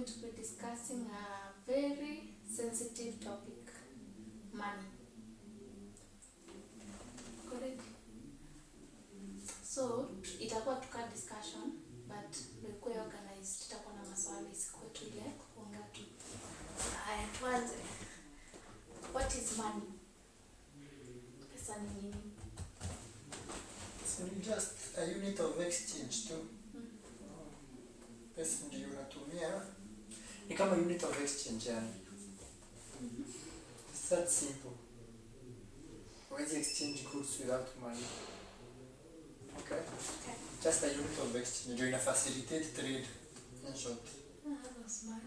going to be discussing a very sensitive topic, money. Correct? So, itakuwa tuka discussion, but we'll organized. Itakuwa na maswali isikuwe tu ile kuongea tu. Haya, tuanze. What is money? Pesa ni nini? It's just a unit of exchange too. Pesa ndio unatumia. Ni kama unit of exchange yani. It's that simple. Huwezi exchange goods without money. Okay? Okay. Just a unit of exchange. Ndio ina facilitate trade in short. That's smart.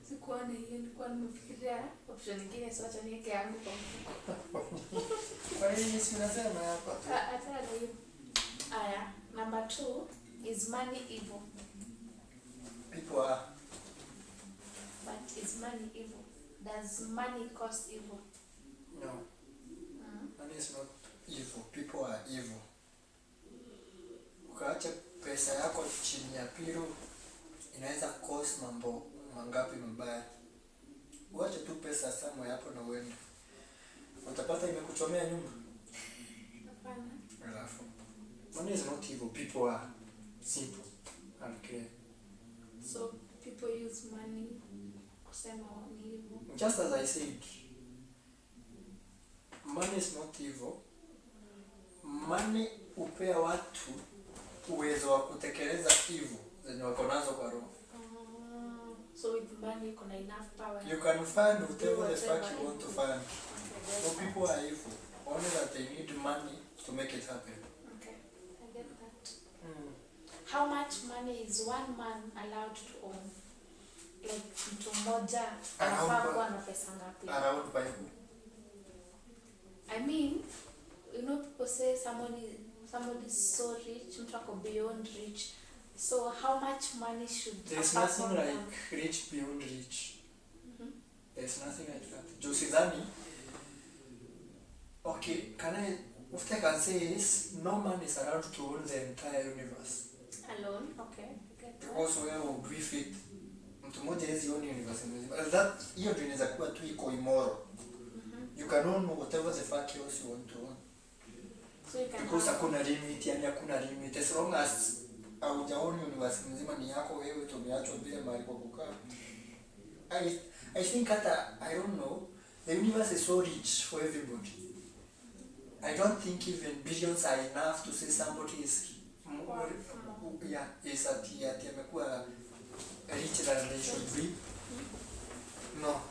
Sikuwa na hiyo, nilikuwa nimefikiria option nyingine, so acha niweke yangu kwa mfuko. Kwa hiyo si unasema hapa. Hata hiyo. Aya, number 2 is money evil. People are. But is money evil? Does money cause evil? No. Money is not evil. People are evil. Ukaacha pesa yako chini ya pilo inaweza cause mambo mangapi mabaya. Uache tu pesa somewhere hapo na uende. Utapata imekuchomea nyumba. Hapana. Alafu. Money is not evil. People are simple and clear. So people use money kusema ni evil. Just as I said, money is not evil. Money upea watu uwezo wa kutekeleza evil zenye wako nazo kwa roho. So with money kuna enough power. You can fund whatever the fuck you want to fund. So people are evil. Only that they need money to make it happen. Okay, I get that. How much money is one man allowed to own? Like mtu mmoja anafaa kuwa na pesa ngapi? Around by who? I mean, you know, people say somebody is so rich, mtu ako beyond rich. So how much money should There's nothing like rich beyond rich. There's nothing like that. Josidhani. Okay, what I can say is no man is allowed to own the entire universe. Alone? Okay. Get that. Because where would we fit? Mtu mmoja hawezi own universe mzima. That hiyo ndio inaweza kuwa tu iko immoral. You can own whatever the fuck else you want to own. So you can Because hakuna limit, yani hakuna limit. As long as haujaona universe mzima ni yako wewe, tumeachwa bila mahali kwa kukaa. I think hata, I don't know, the universe is so rich for everybody. I don't think even billions are enough to say somebody is is at amekuwa richer than they should be. No.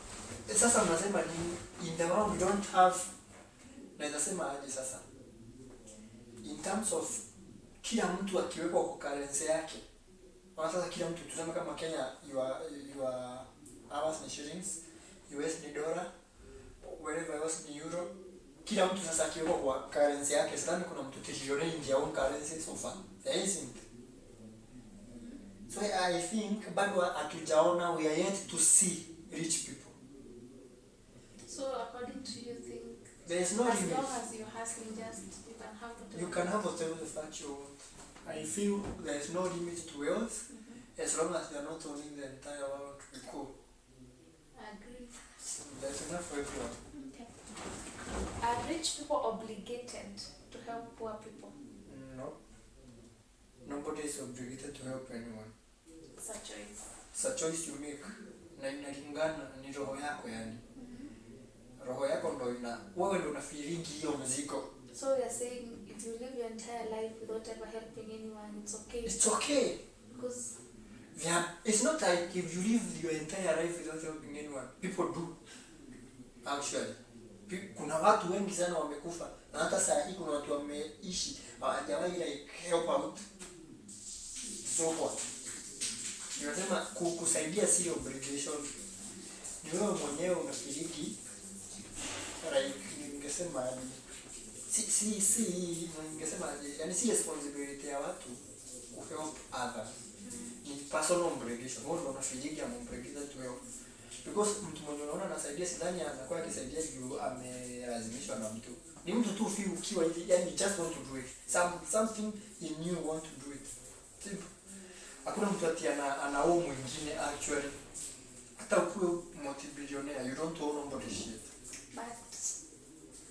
Sasa mnasema ni in the world we don't have, naweza sema aje sasa, in terms of kila mtu akiwekwa kwa currency yake. Sasa kila mtu tuseme kama Kenya your hours ni shillings, US ni dollar, wherever else ni euro. Kila mtu sasa akiwekwa kwa currency yake, sidhani kuna mtu trillionaire in their own currency so far. There isn't. So I think bado hatujaona, we are yet to see rich people. So according to you think there is no limit. As long as you're hustling, just you can have whatever. You can have whatever the fuck you want. I feel there is no limit to wealth. As long as you are not owning the entire world, we cool. I agree. There's enough for everyone. Okay. Are rich people obligated to help poor people? No. Nobody is obligated to help anyone. It's a choice. It's a choice you make. Na inalingana ni roho yako yani. Roho yako ndo wewe ndo unafiringi hiyo mzigo. So you're saying if you live your entire life without ever helping anyone, it's okay? It's okay. Because it's not like if you live your entire life without helping anyone. People do. Actually. Kuna watu wengi sana wamekufa. Na hata saa hii kuna watu wameishi hawajawahi like help out. So what? Ninasema kusaidia si obligation. Ni wewe mwenyewe unafiriki. Like ningesema ningesema yani si responsibility ya watu ku help others. Ni personal obligation. Wewe ndo unafiriki am obligation to help. Because mtu mwenye unaona anasaidia sidhani anakuwa akisaidia juu amelazimishwa na mtu. Ni mtu tu feel ukiwa hivi yani just want to do it. Something in you want to do it. Simple. Hakuna mtu ati anao mwingine actually. Hata ukuwe multi-billionaire, you don't owe nobody shit. But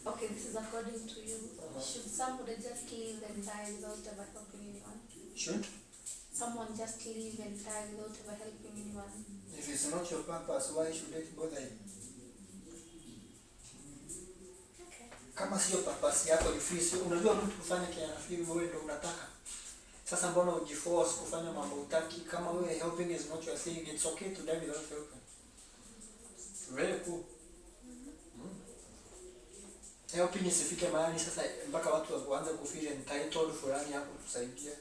okay, this is according to you. Should somebody just live and die without ever helping anyone? Should? Someone just live and die without ever helping anyone? If it's not your purpose, why should it bother you? Okay. Kama sio purpose yako, you feel sio, unajua mtu kufanya kile anafeel wewe ndio unataka. Sasa mbona ujiforce kufanya mambo utaki? Kama wewe helping is not your thing, it's okay to die without helping. Very cool. Helping isifike mahali sasa mpaka watu waanze kufeel entitled fulani hapo kusaidia.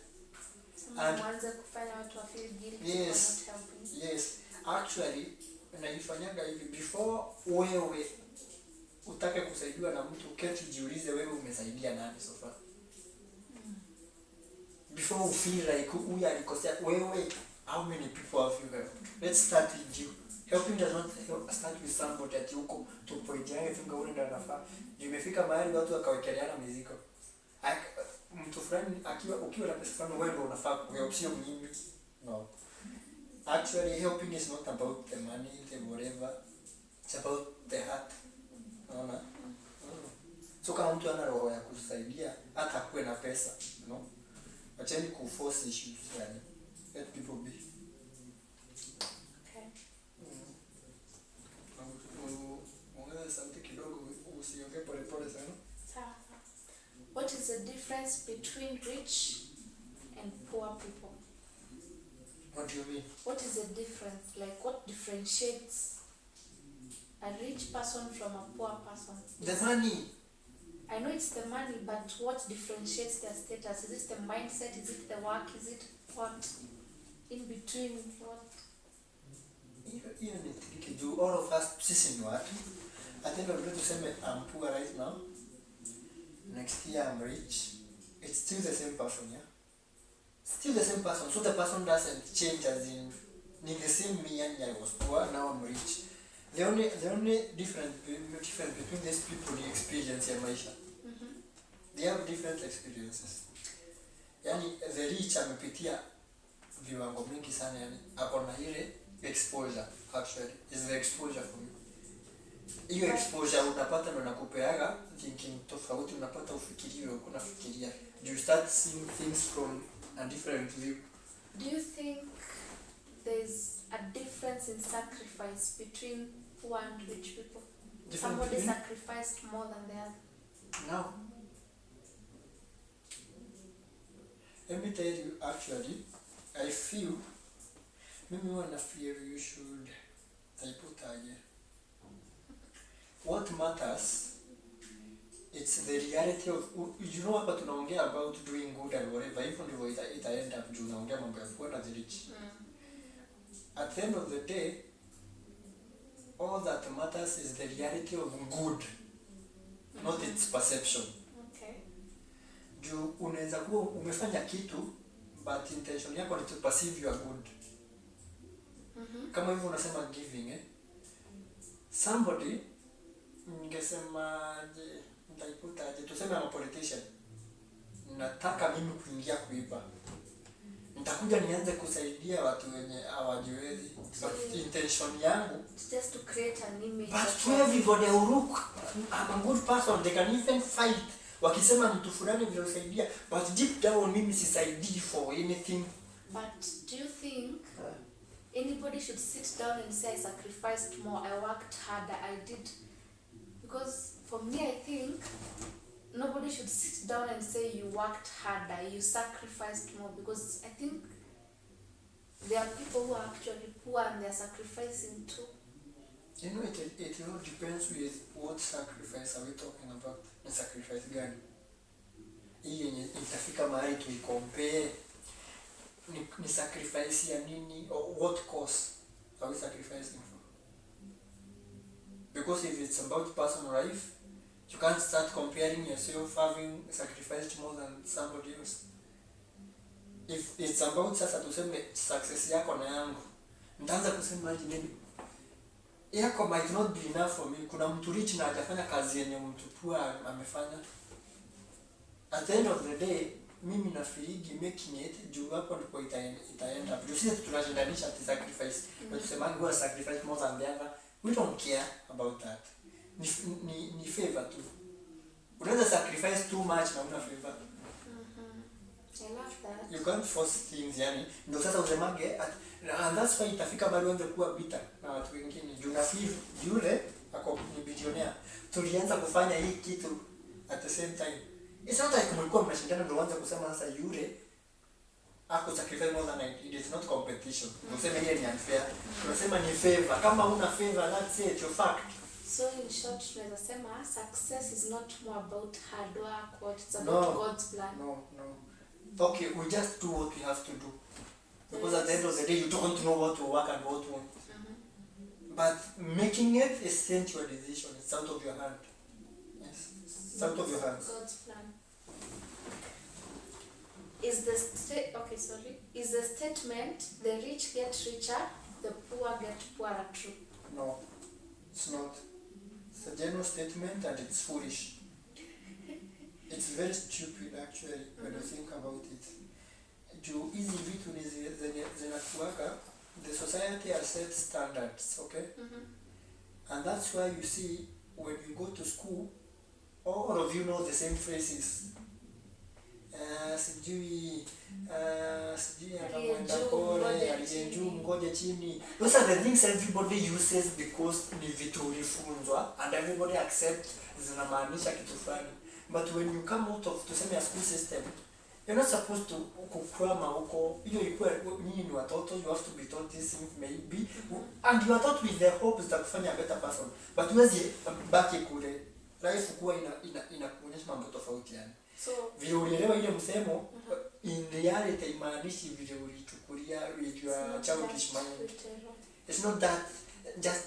Waanze kufanya watu feel guilty for not helping. Yes. Actually, naifanyaga hivi before wewe utake kusaidiwa na mtu, keti jiulize wewe umesaidia nani so far. Before you feel like huyu alikosea wewe, how many people have you helped? Let's start with you. Helping does not start with somebody at yuko to point yangu funga ule ndio anafaa. Nimefika mahali watu wakawekeleana mizigo. Mtu fulani ukiwa na pesa fulani wewe ndio unafaa kuhelp, sio mimi. No. Actually, helping is not about the money, the whatever. It's about the heart. Unaona? So kama mtu ana roho ya kusaidia hata kuwe na pesa, no? Acheni kuforce issues yani. Let people be. Okay. Ongeza sauti kidogo, usiongee pole pole sana. Sawa. What is the difference between rich and poor people? What do you mean? What is the difference? Like what differentiates a rich person from a poor person? The money. I know it's the money, but what differentiates their status? Is it the mindset? Is it the work? Is it what? In between what? Hiyo ni tricky juu all of us sisi ni watu. At the end of the day tuseme I'm poor right now. Next year I'm rich. It's still the same person, yeah? Still the same person. So the person doesn't change as in the same me and I was poor, now I'm rich. The only difference between these people is experience ya maisha. They have different experiences. Yani the rich amepitia viwango mingi sana, yani ako na ile exposure actually is the exposure for you. Hiyo exposure unapata ndo nakupeaga thinking tofauti, unapata ufikirie uko fikiria. You start seeing things from a different view. Do you think there's a difference in sacrifice between poor and rich people? Somebody sacrificed more than the other. No. Let me tell you, actually, I feel, maybe when I feel you should type what matters, it's the reality of, you know what tunaongea about doing good and whatever, even though itaenda juu naongea mambo ya poor and the rich. At the end of the day, all that matters is the reality of good, not its perception. Okay. Juu unaweza kuwa umefanya kitu but intention yako ni to perceive you are good. Kama hivyo unasema giving, somebody ningesema nitaiputaje, tuseme I'm a politician, nataka mimi kuingia kuiba, nitakuja nianze kusaidia watu wenye hawajiwezi, but intention yangu just to create an image, but to everybody who look I'm a good person, they can even fight wakisema mtu fulani vile usaidia, but deep down mimi sisaidii for anything. But do you think anybody should sit down and say I sacrificed more, I worked harder, I did? Because for me, I think nobody should sit down and say you worked harder, you sacrificed more, because I think there are people who are actually poor and they are sacrificing too. You know, it all depends with what sacrifice are we talking about. Ni sacrifice gani? Hii yenye itafika mahali tuikompare ni sacrifice ya nini, or what cause are we sacrificing for? Because if it's about personal life, you can't start comparing yourself having sacrificed more than somebody else. If it's about sasa tuseme success yako na yangu, nitaanza kusema aje maybe yako might not be enough for me. Kuna mtu rich na hajafanya kazi yenye mtu poor amefanya. At the end of the day, mimi na firigi making it juu hapo ndipo itaenda. Juu sisi tunashindanisha ati sacrifice. But tusema go sacrifice more than the other. We don't care about that. Ni favor tu. Unaweza sacrifice too much na una favor. I love that. You can't force things yani. Ndio sasa usemage and that's why itafika bado uanze kuwa bitter na watu wengine. Juu na feel yule ako ni billionaire. Tulianza kufanya hii kitu at the same time. It's not like mlikuwa mnashindana ndio uanze kusema sasa yule ako sacrifice more than I did. It's not competition. Unasema ile ni unfair. Tunasema ni favor. Kama una favor, that's it, your fact. So in short, tunaweza sema success is not more about hard work, what it's about God's plan. No. Okay, we just do what we have to do. Because at the end of the day, you don't know what will work and what won't. But making it is still your decision. It's out of your hand. Yes, it's out of your hands. God's plan. Is the statement the rich get richer, the poor get poorer true? No, it's not. It's a general statement and it's foolish. It's very stupid actually when you think about it. Juu hizi vitu ni zenye zinakuwaka, the society has set standards, okay? And that's why you see when you go to school, all of you know the same phrases. Sijui anamwenda pole, aliyenjuu mgoje chini. Those are the things everybody uses because ni vitu ulifunzwa and everybody accepts zinamaanisha kitu fulani. But when you come out of tuseme a school system, you're not supposed to kukwama huko. Hiyo ikuwa nyinyi ni watoto, you have to be taught this thing maybe. And you are taught with the hopes that kufanya a better person. But huwezi baki kule. Life kuwa inakuonyesha mambo tofauti yani. So vile ulielewa ile msemo in reality imaanishi vile ulichukulia with your childish mind. It's not that just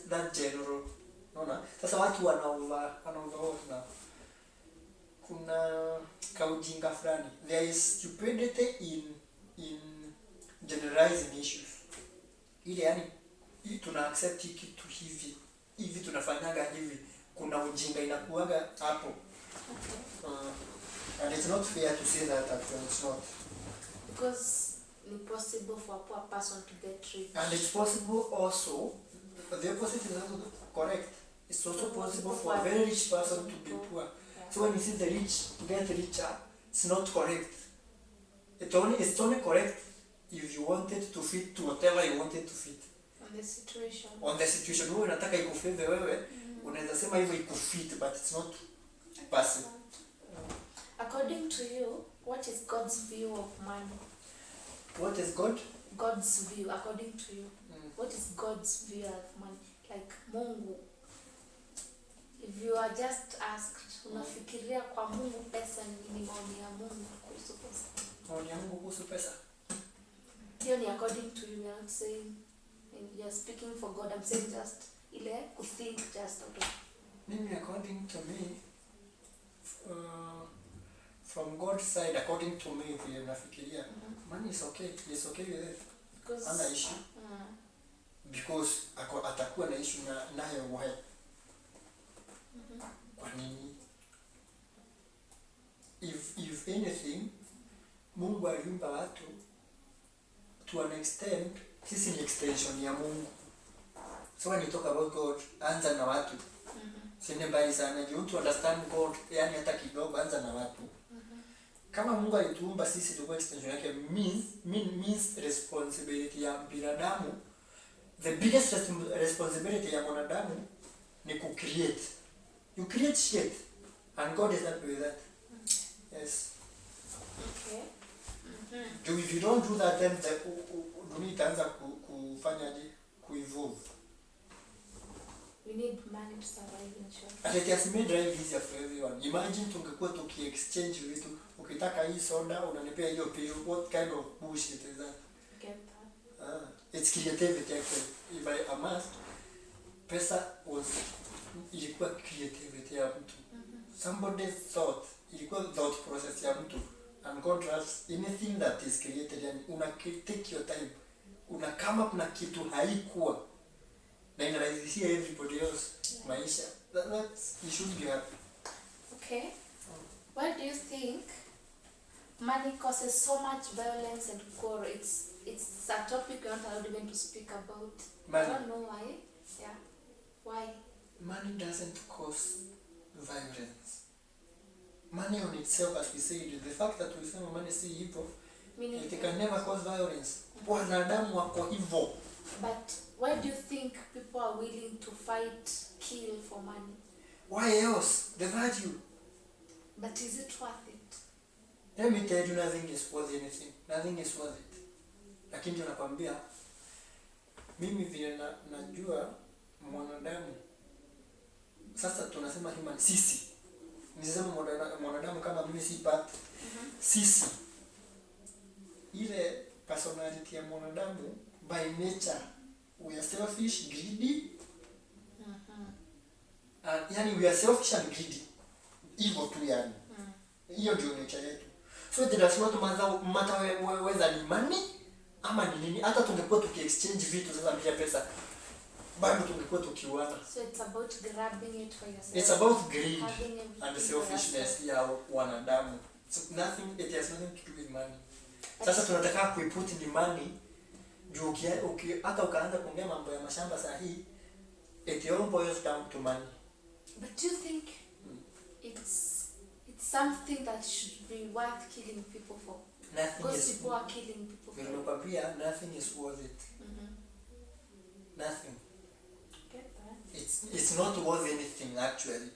that general. Unaona? Sasa watu wanaova na kuna kaujinga fulani. There is stupidity in generalizing issues. Ile yani tuna accept kitu hivi tunafanyaga hivi, kuna ujinga inakuaga hapo. And it's not fair to say that actually it's not. Because it's possible for a poor person to get rich. And it's possible also, the opposite is also correct. It's also possible for a very rich person to be poor. Yeah. So when you see the rich get richer, it's not correct. It's only correct if you want it to fit to whatever you want it to fit. On the situation. On the situation. Wewe unataka ikufave wewe, unaweza sema hivyo ikufit, but it's not possible. According to you, what is God's view of money? What is God? God's view, according to you. What is God's view of money? Like Mungu. If you are just asked, unafikiria kwa Mungu pesa ni maoni ya Mungu kuhusu pesa? Maoni ya Mungu kuhusu pesa? Hiyo ni according to you, you're not saying, you're speaking for God. I'm saying just ile kuthink just out of. Mimi according to me, from God's side, according to me, vile nafikiria, money is okay. It's okay with it. Because ana issue. Because atakuwa na issue nayo why? Kwa nini? If anything, Mungu aliumba watu to an extent, sisi ni extension ya Mungu. So when you talk about God, anza na watu. Sine mbali sana, you want to understand God, yani hata kidogo anza na watu. Kama Mungu alituumba sisi tuwe extension yake, means responsibility ya binadamu. The biggest responsibility ya mwanadamu ni ku create. You create shit and God is happy with that. Yes. Okay. If you don't do that, then dunia itaanza kufanyaje? Ku-evolve. We need money to survive in short. And it has made life easier for everyone. Imagine tungekuwa tuki-exchange vitu. Ukitaka hii soda, unanipea hiyo pill. What kind of bullshit is that? Get that. It's creativity actually. If I must, pesa ilikuwa creativity ya mtu. Somebody thought, ilikuwa thought process ya mtu. And God loves anything that is created. And take your time. Kama kuna kitu haikuwa. Na inarahisishia everybody else maisha. That's you should be happy. Okay. Why do you think money causes so much violence and quarrel. It's a topic you're not allowed even to speak about. Money. I don't know why. Yeah. Why? Money doesn't cause violence. Money on itself, as we said, the fact that we say money si hivyo, Meaning it can never cause violence. Wanadamu wako hivyo. But why do you think people are willing to fight, kill for money? Why else? The value. But is it worth it? Let me tell you, nothing is worth anything. Nothing is worth it. Lakini nakwambia, mimi vile najua mwanadamu. Sasa tunasema human, sisi. Nisema mwanadamu kama mimi si part. Sisi. Ile personality ya mwanadamu, by nature, we are selfish, greedy. Yani we are selfish and greedy. Hivyo tu yani. Hiyo ndio nature yetu. So it does not matter whether ni money ama ni nini. Hata tungekuwa tukiexchange vitu sasa bila pesa, bado tungekuwa tukiuana. So it's about grabbing it for yourself. It's about greed and selfishness ya wanadamu. So it has nothing to do with money. Sasa tunataka kuiput ni money juu hata ukaanza kuongea mambo ya mashamba saa hii, it all boils down to money. But do you think it's something that should be worth killing people for? Nothing because is, people are killing people for. Nimekwambia nothing is worth it. Nothing. Get that? It's not worth anything actually.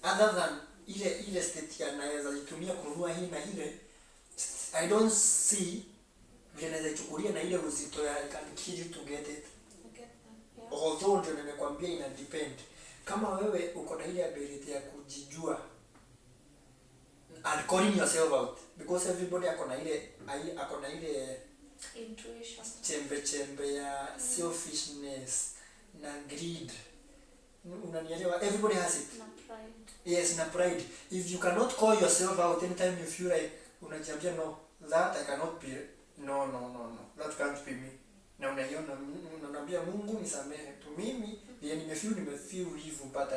Other than ile state ya naweza itumia kununua hii na ile, I don't see vile naweza ichukulia na ile uzito ya I can kill you to get it. Yeah. Although ndio nimekwambia ina depend. Kama wewe uko na ile ability ya kujijua and calling yourself out, because everybody ako na ile Intuition. chembe ya selfishness na greed. Unanielewa? Everybody has it. Na pride. Yes, na pride. If you cannot call yourself out anytime you feel like unajiambia no, that I cannot be, no, that can't be me. Na unaniambia Mungu nisamehe tu, mimi nimefeel hivyo, but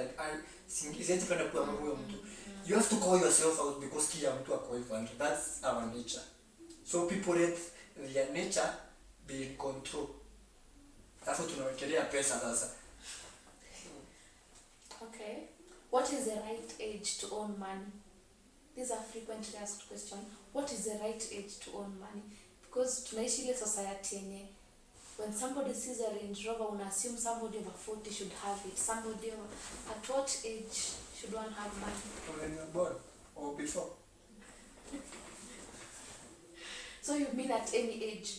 siwezi kwenda kuwa huyo mtu. You have to call yourself out because kila mtu ako hivyo, and that's our nature. So people let their nature be in control. Hapo tunawekelea pesa sasa. Okay. What is the right age to own money? These are frequently asked questions. What is the right age to own money? Because tunaishi ile society yenye when somebody sees a Range Rover, una assume somebody over 40 should have it. Somebody over, at what age should one have money? When you're born or before. So you mean at any age?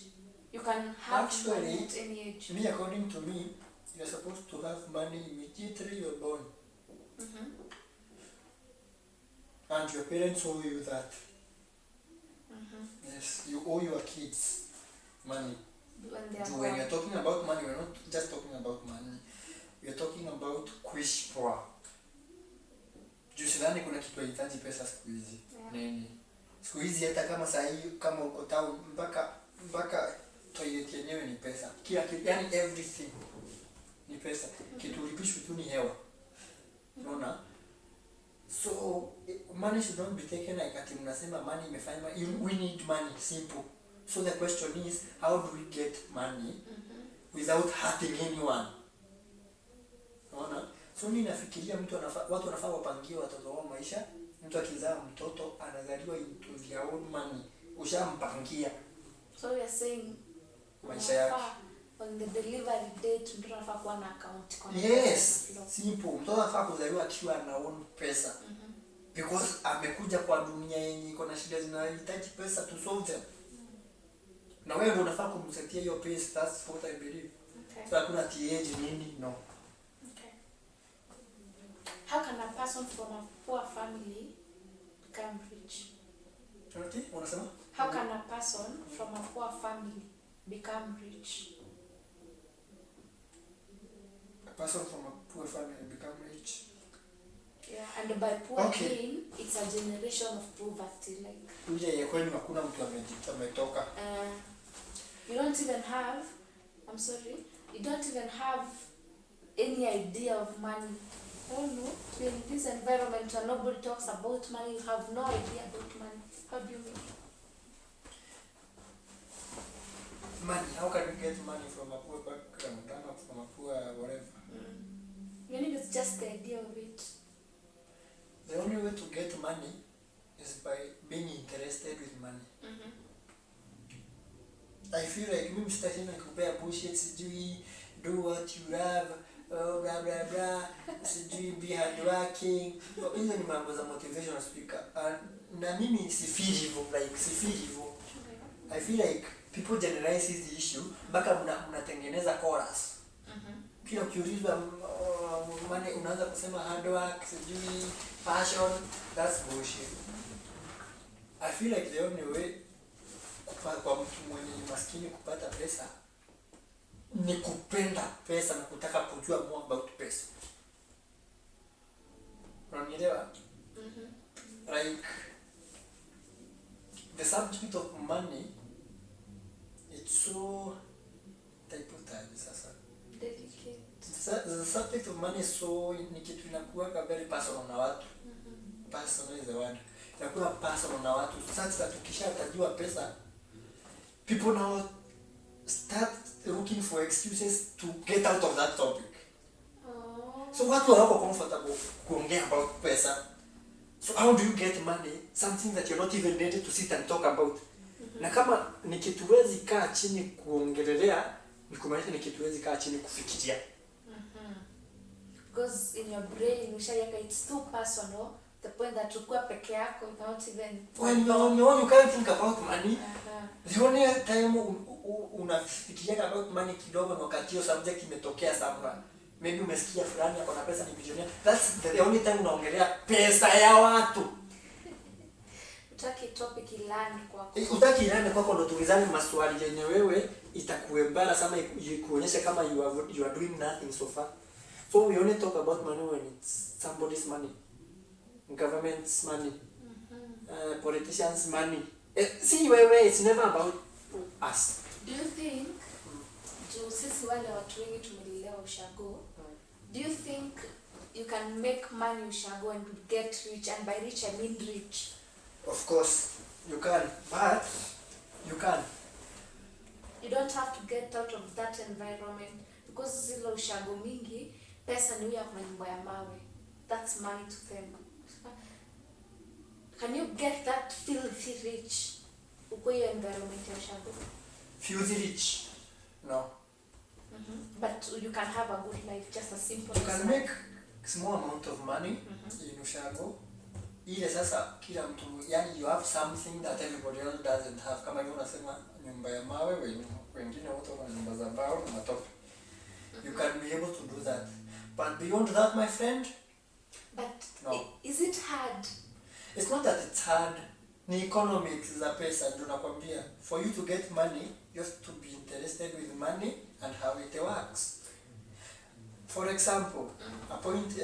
You can have Actually, money at any age? Me, according to me, you're supposed to have money immediately you're born. And your parents owe you that. Yes, you owe your kids money. When you're talking about money, we're not just talking about money. We're talking about kuishi poa. Juu sidhani kuna kitu haihitaji pesa siku hizi. Nini? Siku hizi hata kama saa hii kama uko town mpaka toilet yenyewe ni pesa. Kila kitu, yani everything ni pesa. Kitu ulipishwa tu ni hewa. Unaona? So money should not be taken like ati mnasema money imefanya we need money, simple. So the question is, how do we get money without hurting anyone? Unaona? So mimi nafikiria watu wanafaa wapangie watoto wao maisha. Mtu akizaa mtoto anazaliwa into their own money. Ushampangia. So we are saying maisha yake. On the delivery date mtu anafaa kuwa na account. Yes, simple. Mtoto anafaa kuzaliwa akiwa na own pesa. Because amekuja kwa dunia yenye iko na shida zinahitaji pesa to solve them. Na wewe ndio unafaa kumsetia hiyo pesa, that's what I believe. Okay. So hakuna age nini, no. Okay. How can a person from a poor family become rich? Okay, unasema? How can a person from a poor family become rich? A person from a poor family become rich. Yeah, and by poor mean it's a generation of poverty, like. Uje kwenu hakuna mtu ametoka. You don't even have, I'm sorry, you don't even have any idea of money. Oh no, in this environment where nobody talks about money, you have no idea about money. How do you mean? Money. How can you get money from a poor background, from a poor whatever? Meaning it's just the idea of it. The only way to get money is by being interested with money. I feel like mimi sitasema kupea bullshit, sijui do what you love, blah blah blah, sijui be hardworking. Hizo ni mambo za motivational speaker. Na mimi si feel hivyo, I feel like people generalize this issue mpaka mnatengeneza chorus. Kila ukiulizwa money unaanza kusema hard work, sijui passion. That's bullshit. I feel like the only way kwa mtu mwenye maskini kupata pesa ni kupenda pesa na kutaka kujua more about pesa. Unanielewa? Like the subject of money, it's so typotable sasa. Delicate. The subject of money is so ni kitu inakuwa very personal na watu. Personal is the word. Inakuwa personal na watu. Sasa tukishatajua pesa, people now start looking for excuses to get out of that topic. So watu hawako comfortable kuongea about pesa. So how do you get money? Something that you're not even ready to sit and talk about. Na kama ni kitu huwezi kaa chini kuongelelea, ni kumaanisha ni kitu huwezi kaa chini kufikiria. Because in your brain ushayeka it's too personal, the point that ukua peke yako without even when you can't think about money. The only time unafikiria about money kidogo ni wakati hiyo subject imetokea somewhere. Maybe umesikia fulani ako na pesa, ni billionaire. That's the only time unaongelea pesa ya watu. Utaki topic ilani kwako. Utaki ilani kwako ndo tulizane maswali yenye wewe itakuembara sama kuonyesha kama you are doing nothing so far. So we only talk about money when it's somebody's money. Government's money. Politicians' money. See, it's never about us. Do you think juu sisi wale watu wengi tumelelewa ushago, do you think you can make money ushago and get rich? And by rich I mean rich. Of course you can, but you can. You don't have to get out of that environment because zile ushago mingi pesa ni huya kwa nyumba ya mawe. That's money to them. Can you get that filthy rich uko hiyo environment ya ushago? Filthy rich? No. But you can have a good life, just a simple. You can make small amount of money in ushago. Ile sasa kila mtu, yani you have something that everybody else doesn't have. Kama hivyo unasema nyumba ya mawe, wengine wote wana nyumba za mbao na matope. You can be able to do that. But beyond that, my friend, but no. Is it hard? It's not that it's hard. Ni economics za pesa ndio nakwambia. For you to get money, you have to be interested with money and how it works. For example, a point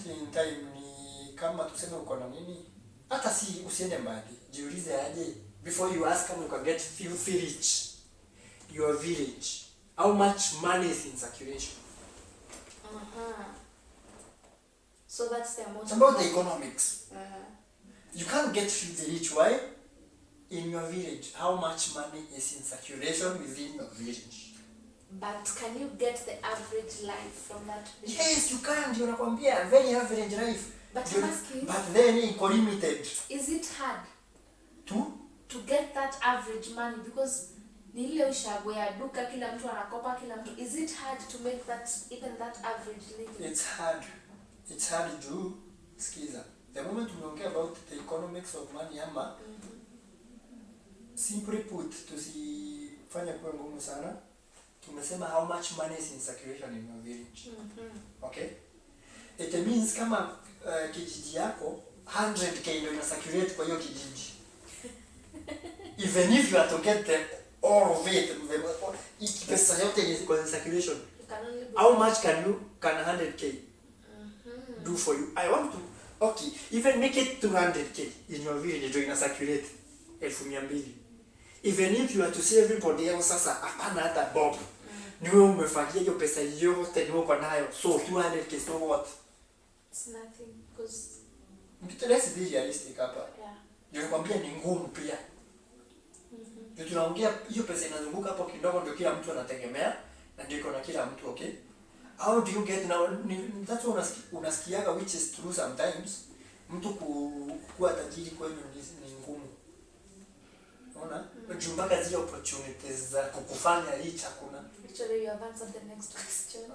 in time ni kama tuseme uko na nini? Hata si usiende mbali. Jiulize aje before you ask kama you can get filthy rich. Your village. How much money is in circulation? So that's the amount. It's about the economics. You can't get filthy rich. Why? In your village, how much money is in circulation within your village? But can you get the average life from that village? Yes, you can. You're nakwambia very average life. But I'm asking. But then iko limited. Is it hard to get that average money? Because ni ile ushago ya duka, kila mtu anakopa kila mtu. Is it hard to make that even that average living? It's hard. It's hard to skiza. The moment we talk about the economics of money ama simply put, tusifanye kuwa ngumu sana. Tumesema how much money is in circulation in your village. Okay? It means kama kijiji yako 100k ndio ina circulate kwa hiyo kijiji. Even if you are to get them all of it, pesa yote iko in circulation. How much can 100k do for you? I want to, okay, even make it 200k in your village ndio ina circulate 1200. Even if you are to see everybody else sasa hapana hata bob. Niwe umefagia hiyo pesa yote niwe uko nayo. So 200k is not what? It's nothing because let's be realistic hapa. Yeah. Ndio nakwambia ni ngumu pia. Ndio tunaongea hiyo pesa inazunguka hapo kidogo ndio kila mtu anategemea na ndio iko na kila mtu, okay? How do you get now? That's unasikiaga which is true sometimes. Mtu kuwa tajiri kwenu ni ngumu. Unaona? Mpaka zile opportunities za kukufanya rich hakuna. Actually, you have answered the next question.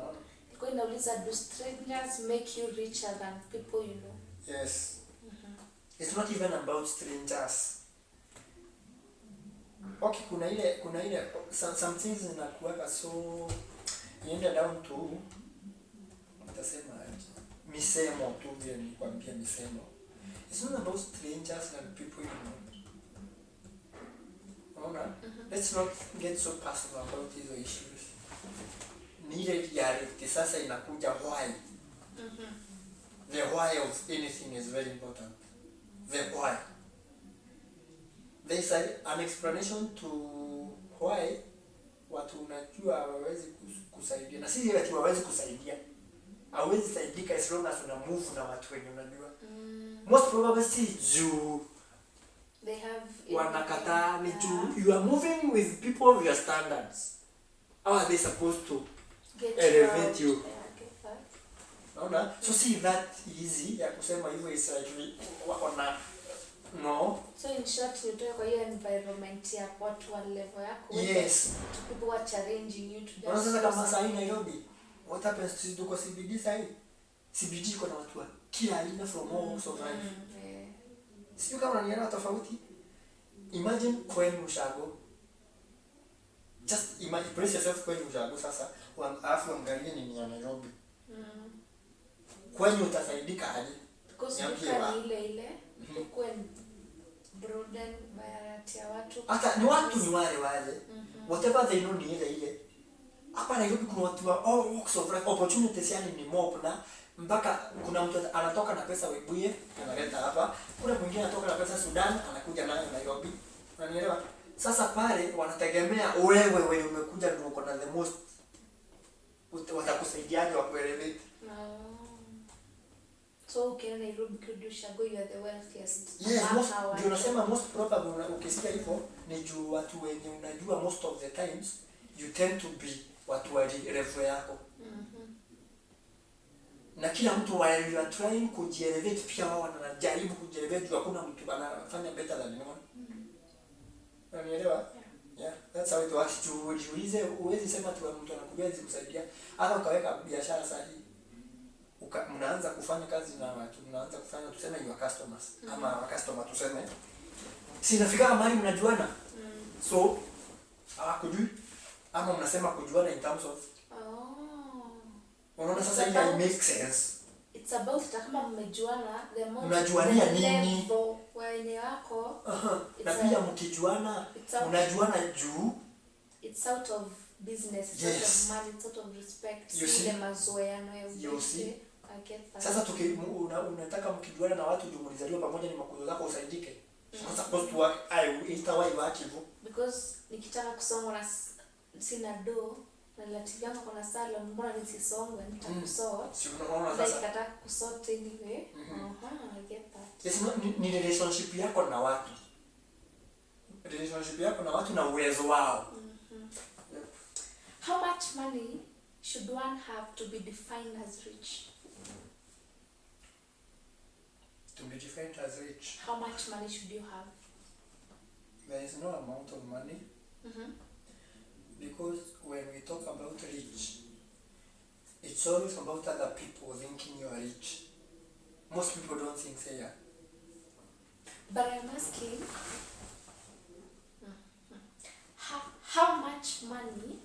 Kwa inauliza, do strangers make you richer than people you know? Yes. It's not even about strangers. Okay, kuna ile some things zinakuwa so ienda down to nitasema misemo tu vile nikwambia misemo. It's not about strangers and people you know. Unaona? Let's not get so personal about these issues. Ni ile reality sasa inakuja why. The why of anything is very important. The why. There is an explanation to why watu unajua hawawezi kusaidia. Na si ile watu hawawezi kusaidia. Hawezi saidika as long as una move na watu wenye unajua. Most probably si juu they have wanakataa ni juu you are moving with people of your standards. How are they supposed to elevate you? Naona? So see that easy ya kusema hivyo is like wana no. So in short, you talk kwa hiyo environment ya watu wa level yako. Yes. People who are challenging you to just. Unaona kama sasa hivi Nairobi, what happens to tuko CBD sasa hivi? CBD iko na watu wa kila aina from all walks of life. Sio kama unanielewa tofauti. Imagine kwenu Ushago. Just imagine, brace yourself kwenu Ushago sasa, alafu angalia ni ya Nairobi. Kwenu utasaidika aje? Because you can ile kwen broaden variety ya watu. Hata ni watu ni wale. Whatever they know ni ile. Hapa Nairobi kuna watu wa all walks of life, opportunities yani ni mob na mpaka kuna mtu anatoka na pesa Webuye analeta hapa, kuna mwingine anatoka na pesa Sudan anakuja nayo Nairobi. Unanielewa? Sasa pale wanategemea wewe umekuja ndio uko na the most, watakusaidiaje wa kuelevate. So okay, Nairobi could Ushago, you are the wealthiest. Yes, ndio unasema most probably ukisikia hivyo ni juu watu wenye unajua most of the times you tend to be watu wa level yako. Na kila mtu while you are trying kujielevate pia wao wanajaribu kujielevate juu hakuna mtu anafanya better than anyone. Unanielewa? Yeah, that's how it works. Jiulize, uwezi sema tu mtu anakuja kusaidia. Hata ukaweka biashara sahihi. Mnaanza kufanya kazi na watu, mnaanza kufanya tuseme your customers. Ama customer tuseme. Si nafika mahali mnajuana. So, hawakujui. Ama mnasema kujuana in terms of unaona sasa hii make sense. It's about kama mmejuana the more unajuania nini wenye wako. Na pia mkijuana unajuana juu it's out of business, it's out of money, it's out of respect. Ile mazoeano ya uishi. Sasa unataka mkijuana na watu ndio mlizaliwa pamoja ni makuzo zako usaidike. It's supposed to work. Itawahi work hivyo. Because nikitaka kusoma na sina do na relative yangu kuna salon, mbona nisisongwe nitakusort. Si unaona sasa nikataka kusort anyway. I get that. Yes, ni relationship yako na watu. Relationship yako na watu na uwezo wao. Yep. How much money should one have to be defined as rich? To be defined as rich. How much money should you have? There is no amount of money. Because when we talk about rich, it's always about other people thinking you are rich. Most people don't think they are. But I'm asking, how much money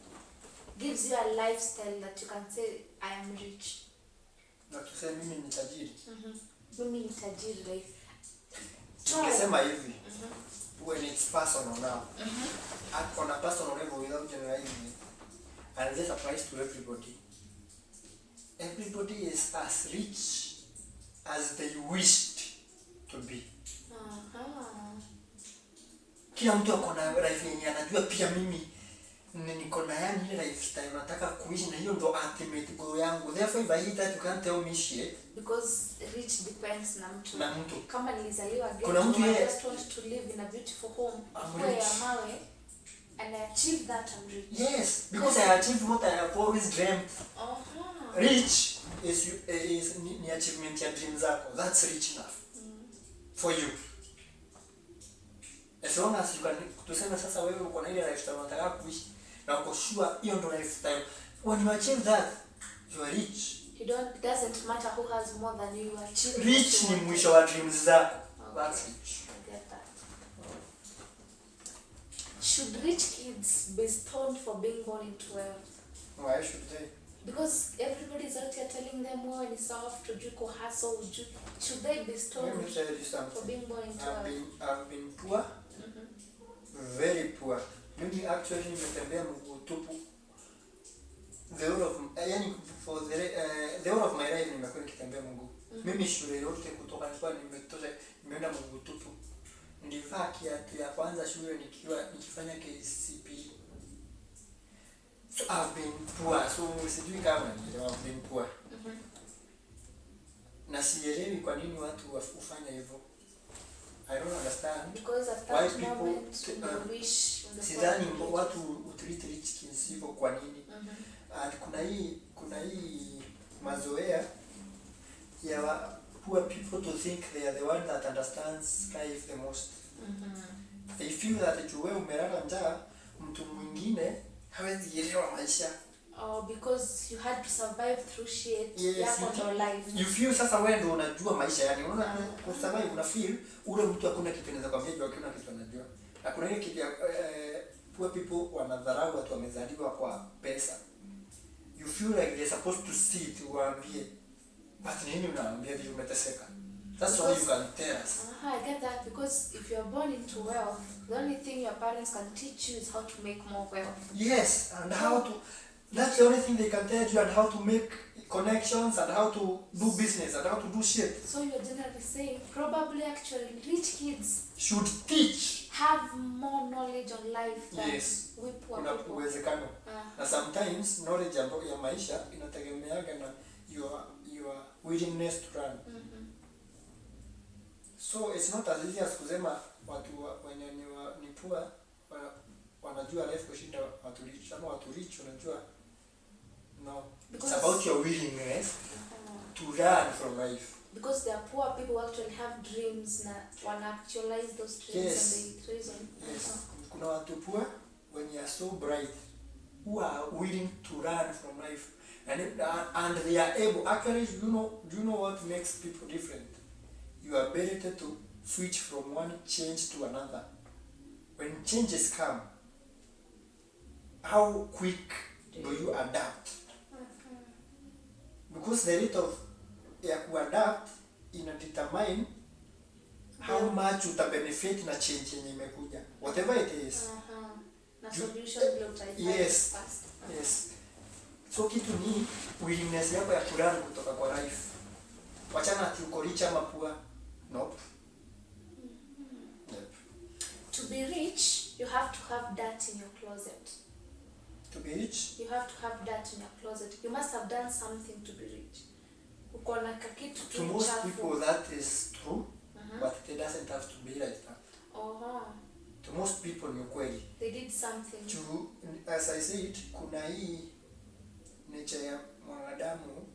gives you a lifestyle that you can say, I am rich? Na tuseme mimi ni tajiri. Mimi ni tajiri, like. Tukisema hivi. When it's personal now. On a personal level without generalizing it. And this applies to everybody. Everybody is as rich as they wished to be. Kila mtu ako na life yenye anajua pia mimi niko na yani ile lifestyle nataka kuishi, na hiyo ndo ultimate goal yangu. Therefore if I hit that, you can't tell me shit, because rich depends na mtu. Kama nilizaliwa ghetto, kuna mtu I just want to live in a beautiful home where ya mawe, and I achieve that, I'm rich. Yes, because I achieved what I have always dreamt. Rich is ni achievement ya dream zako. That's rich enough for you. As long as you can, tuseme sasa wewe uko na ile lifestyle unataka kuishi na uko sure hiyo ndo lifestyle, when you achieve that, you are rich. It doesn't matter who has more than you achieve. Rich ni mwisho wa dreams zako. That's rich. I get that. Should rich kids be stoned for being born into wealth? Why should they? Because everybody is out here telling them, oh, it's soft, to juke or hustle. Should they be stoned for being born into wealth? I've been poor, very poor. Maybe actually nimetembea mguu tupu the whole of my life nimekuwa nikitembea mguu. Mimi shule yote kutoka nilikuwa nimeenda mguu tupu. Nilivaa kiatu ya kwanza shule nikifanya KCPE. So I've been poor. So sijui kama I've been poor. Na sielewi kwa nini watu hufanya hivyo. I don't understand. Because at that moment you wish sidhani watu treat rich kids hivyo kwa nini? And kuna hii mazoea ya poor people to think they are the one that understands life the most. They feel that wewe umelala njaa, mtu mwingine hawezi elewa maisha. Because you had to survive through shit. Yes, your life. You feel sasa wewe ndio unajua maisha, yani unaona kusurvive, una feel ule mtu hakuna kitu anaweza kwambia, jua hakuna kitu anajua. Na kuna ile kitu poor people wanadharau watu wamezaliwa kwa pesa. You feel like they're supposed to sit waambie, but nini unaambia vile umeteseka? That's why you can tell us. I get that, because if you're born into wealth, the only thing your parents can teach you is how to make more wealth. Yes, and how to, that's the only thing they can tell you, and how to make connections, and how to do business, and how to do shit. So you're generally saying probably actually rich kids should teach, have more knowledge on life than we poor people. Uwezekano. Na sometimes knowledge ya maisha inategemeaga na your willingness to run. So it's not as easy as kusema watu wenye ni poor wanajua life kushinda watu rich. Ama watu rich wanajua, no. Because it's about your willingness to run from life. Because there are poor people who actually have dreams na wanna actualize those dreams. Yes. And they reason. Yes. Kuna watu poor when you are so bright who are willing to run from life, and they are able, actually, do you know what makes people different? Your ability to switch from one change to another. When changes come, how quick do you adapt? Because the rate of adapt determine how much uta benefit na change yenye imekuja, whatever it is. Na solution yes fast. Yes. So kitu ni willingness yako ya kulearn kutoka kwa life. Wachana ati uko rich ama poor. Nope. Nope. To be rich, you have to have dirt in your closet. To be rich, you have to have dirt in your closet. You must have done something to be rich. Uko na kakitu tu. To most people that is true, but it doesn't have to be like that. To most people ni ukweli. They did something. As I said, kuna hii nature ya mwanadamu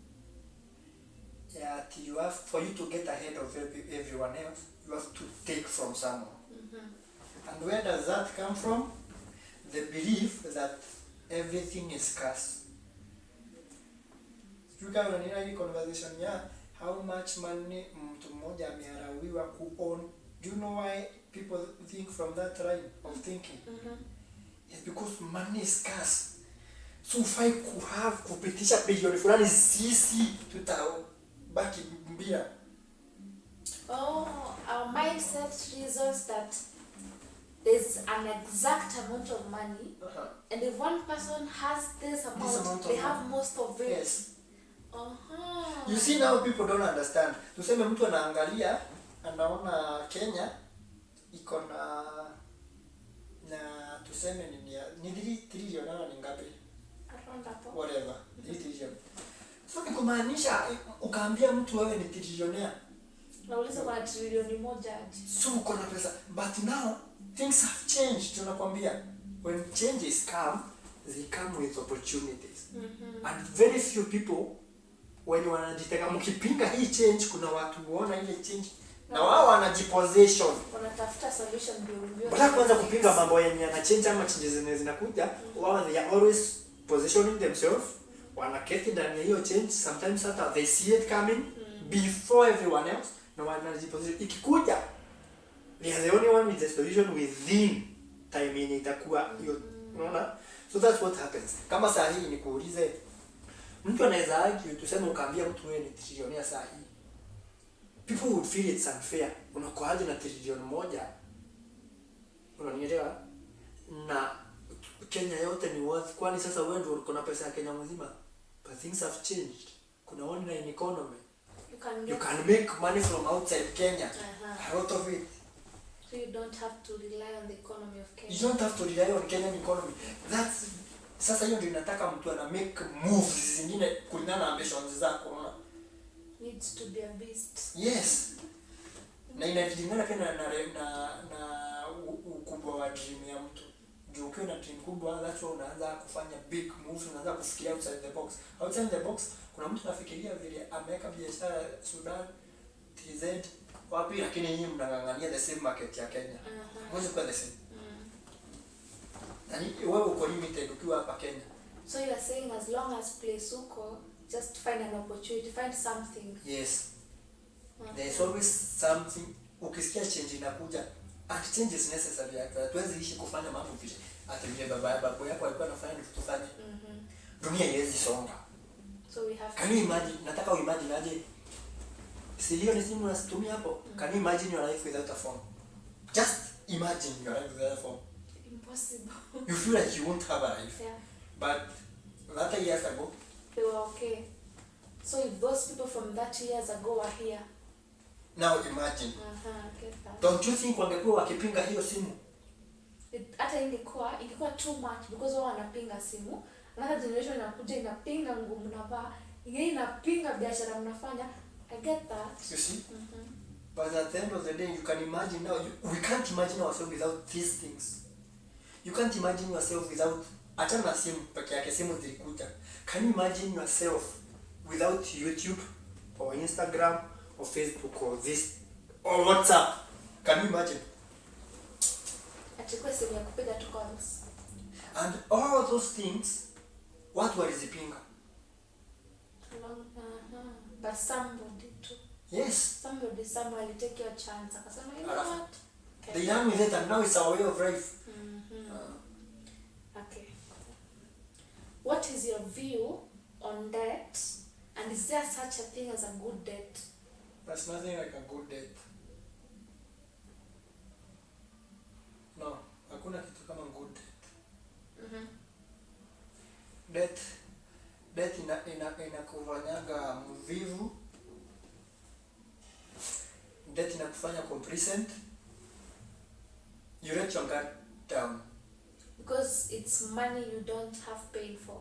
ya you have, for you to get ahead of everyone else, you have to take from someone. And where does that come from? The belief that everything is scarce. You can run any conversation, yeah, how much money mtu mmoja amearawiwa ku-own. Do you know why people think from that line of thinking? It's because money is scarce. So if I could have kupitisha bilioni fulani sisi tutabaki mbia. Our mindset reasons that there's an exact amount of money, and if one person has this amount they have most of it. Yes. You see, now people don't understand. Tuseme mtu anaangalia, anaona Kenya iko na na tuseme ni 3 trillion ama ni ngapi? Around hapo. Whatever. 3 trillion. So ni kumaanisha ukaambia mtu wewe ni trillionaire. Nauliza kwa trilioni moja aje. So uko na pesa. But now things have changed. Tunakwambia when changes come, they come with opportunities. And very few people when wanajiteka mkipinga hii change, kuna watu huona ile change na wao wanajiposition. Wanatafuta solution ndio. Bila kwanza kupinga mambo yenye yana change ama changes zinakuja, wao they are always positioning themselves. Wanaketi ndani ya hiyo change, sometimes hata they see it coming before everyone else. Na wanajiposition ikikuja, they are the only one with the solution within time yenye itakuwa hiyo. Unaona? So that's what happens. Kama saa hii nikuulize, mtu anaweza argue tuseme ukaambia mtu wewe ni trillionaire saa hii. People would feel it's unfair. Unakoaje na trilioni moja? Unanielewa? Na Kenya yote ni worth. Kwani sasa wewe ndio uko na pesa ya Kenya mzima? But things have changed. Kuna online economy. You can make money from outside Kenya. A lot of it. So you don't have to rely on the economy of Kenya. You don't have to rely on Kenyan economy. That's sasa hiyo ndio inataka mtu ana make moves zingine kulingana na ambitions zako, unaona? Needs to be a beast. Yes. Na inalingana pia na ukubwa wa dream ya mtu. Juu ukiwa na dream kubwa, that's why unaanza kufanya big moves, unaanza kufikiria outside the box. Outside the box, kuna mtu anafikiria vile ameweka biashara Sudan, TZ, wapi, lakini nyinyi mnang'ang'ania the same market ya Kenya. Mwezi kwa the same. Yani wewe uko limited ukiwa hapa Kenya. So you are saying as long as place uko, just find an opportunity, find something. Yes. There is always something. Ukisikia change inakuja, and change is necessary. Hatuwezi ishi kufanya mambo vile ati vile babu yako alikuwa anafanya ni tufanye. Dunia haiwezi songa. So we have. Can you imagine? Nataka uimagine aje. Silio ni simu unatumia hapo. Can you imagine your life without a phone? Just imagine your life without a phone. Impossible. You feel like you won't have a life. Yeah. But that years ago, they were okay. So if those people from that years ago are here. Now imagine. Get that. Don't you think wangekuwa wakipinga hiyo simu? Hata ingekuwa too much because wao wanapinga simu. Another generation inakuja inapinga nguo mnavaa, ingine inapinga biashara mnafanya. I get that. You see? But at the end of the day, you can imagine now, we can't imagine ourselves without these things. You can't imagine yourself without, achana na simu peke yake, simu zilikuja. Can you imagine yourself without YouTube or Instagram or Facebook or this or WhatsApp? Can you imagine? Achukue simu ya kupiga tu calls. And all those things, watu walizipinga. But somebody too. Yes. Somebody somewhere will take your chance. Akasema, you know what? Okay. They done with it and now it's our way of life. Okay. What is your view on debt? And is there such a thing as a good debt? There's nothing like a good debt. No, hakuna kitu kama good debt. Debt inakufanyaga mvivu. Debt inakufanya complacent. You let your guard down. Because it's money you don't have paid for.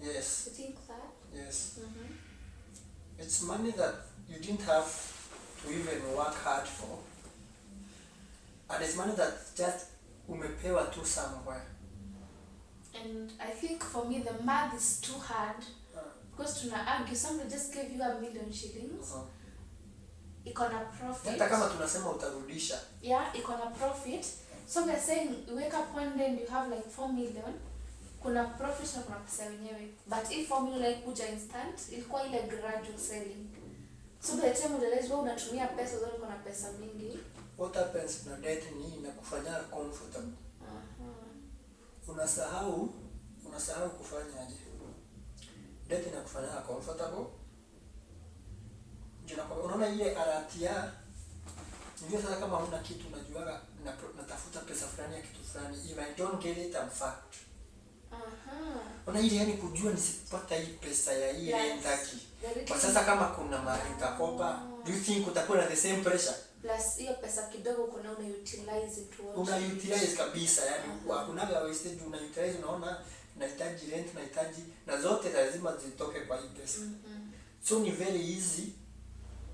Yes. You think that? Yes. It's money that you didn't have to even work hard for. And it's money that just umepewa tu somewhere. And I think for me the math is too hard. Because tuna argue, somebody just gave you 1,000,000 shillings. Iko na profit. Hata kama tunasema utarudisha. Yeah, iko na profit. So we're saying you wake up one day and you have like 4 million. Kuna profit na kuna pesa wenyewe. But if 4 million haikuja instant, ilikuwa ile gradual selling. So by the time you realize wewe unatumia pesa zote, kuna pesa mingi. What happens na debt ni inakufanya comfortable. Unasahau kufanya aje. Debt inakufanya comfortable. Unaona ile aratia. Ndio sasa kama huna kitu unajuaga natafuta pesa fulani ya kitu fulani. If I don't get it, I'm fucked. Una ile yani kujua nisipata hii pesa ya hii ndaki. Kwa sasa kama kuna mahali nitakopa, do you think utakuwa na the same pressure? plus hiyo pesa kidogo kuna una utilize it what una utilize kabisa, yani hakunaga wastage, una utilize, unaona nahitaji rent, nahitaji na zote lazima zitoke kwa hii pesa. So ni very easy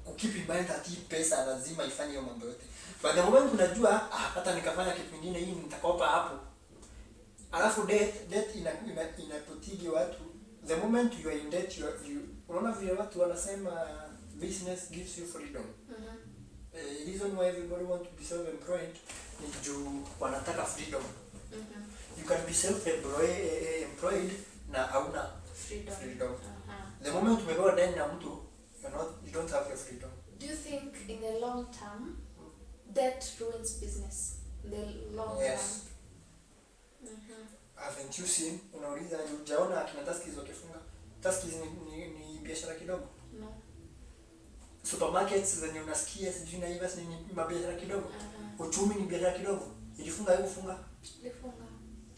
kukeep in mind that hii pesa lazima ifanye hiyo mambo yote. But the moment unajua hata nikafanya kitu kingine hii nitakopa hapo. Alafu debt inapotigi watu. The moment you are in debt, you unaona vile watu wanasema business gives you freedom. Reason why everybody want to be self-employed ni juu wanataka freedom. You can be self-employed na hauna freedom. The moment umepewa deni na mtu, you don't have your freedom. Do you think in the long term debt ruins business? In the long term. Haven't you seen? Unauliza hujaona akina Tuskys wakifunga? Tuskys ni biashara kidogo. No. Supermarkets zenye unasikia sijui na Naivas ni mabiashara kidogo. Uchumi ni biashara kidogo. Ilifunga hiyo kufunga? Ilifunga.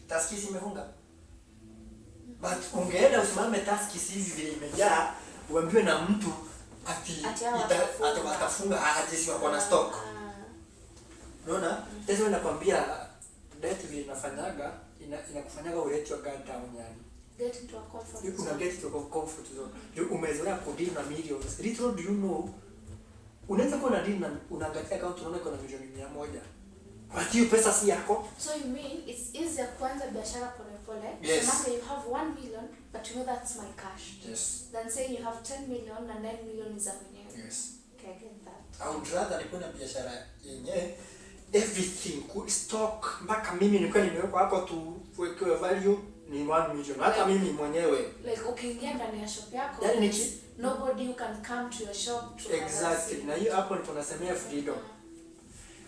Tuskys imefunga. But ungeenda usimame Tuskys hivi vile imejaa, uambiwe na mtu ati watafunga aje si wako na stock. Unaona? Sasa nakwambia debt vile inafanyaga inakufanyaga ulete guard down yani. Get into a comfort zone. You get into a comfort zone. Umezoea kudeal na millions. Little do you know, unaweza kuwa na deal na unaangalia account unaona kuna milioni 100. But hiyo pesa si yako. So you mean it's easier kuanza biashara pole pole. Yes. So now you have 1 million but you know that's my cash. Yes. Than saying you have 10 million and 9 million is a mwenyewe. Yes. Okay, I get that. I would rather nikuwe na biashara yenye everything could stock mpaka mimi nilikuwa nimeweka hapo tu kuwekewe value ni 1 million. Hata mimi mwenyewe. Like ukiingia ndani ya shop yako, yani nobody who can come to your shop to exactly. Na hiyo hapo ndipo nasemea freedom.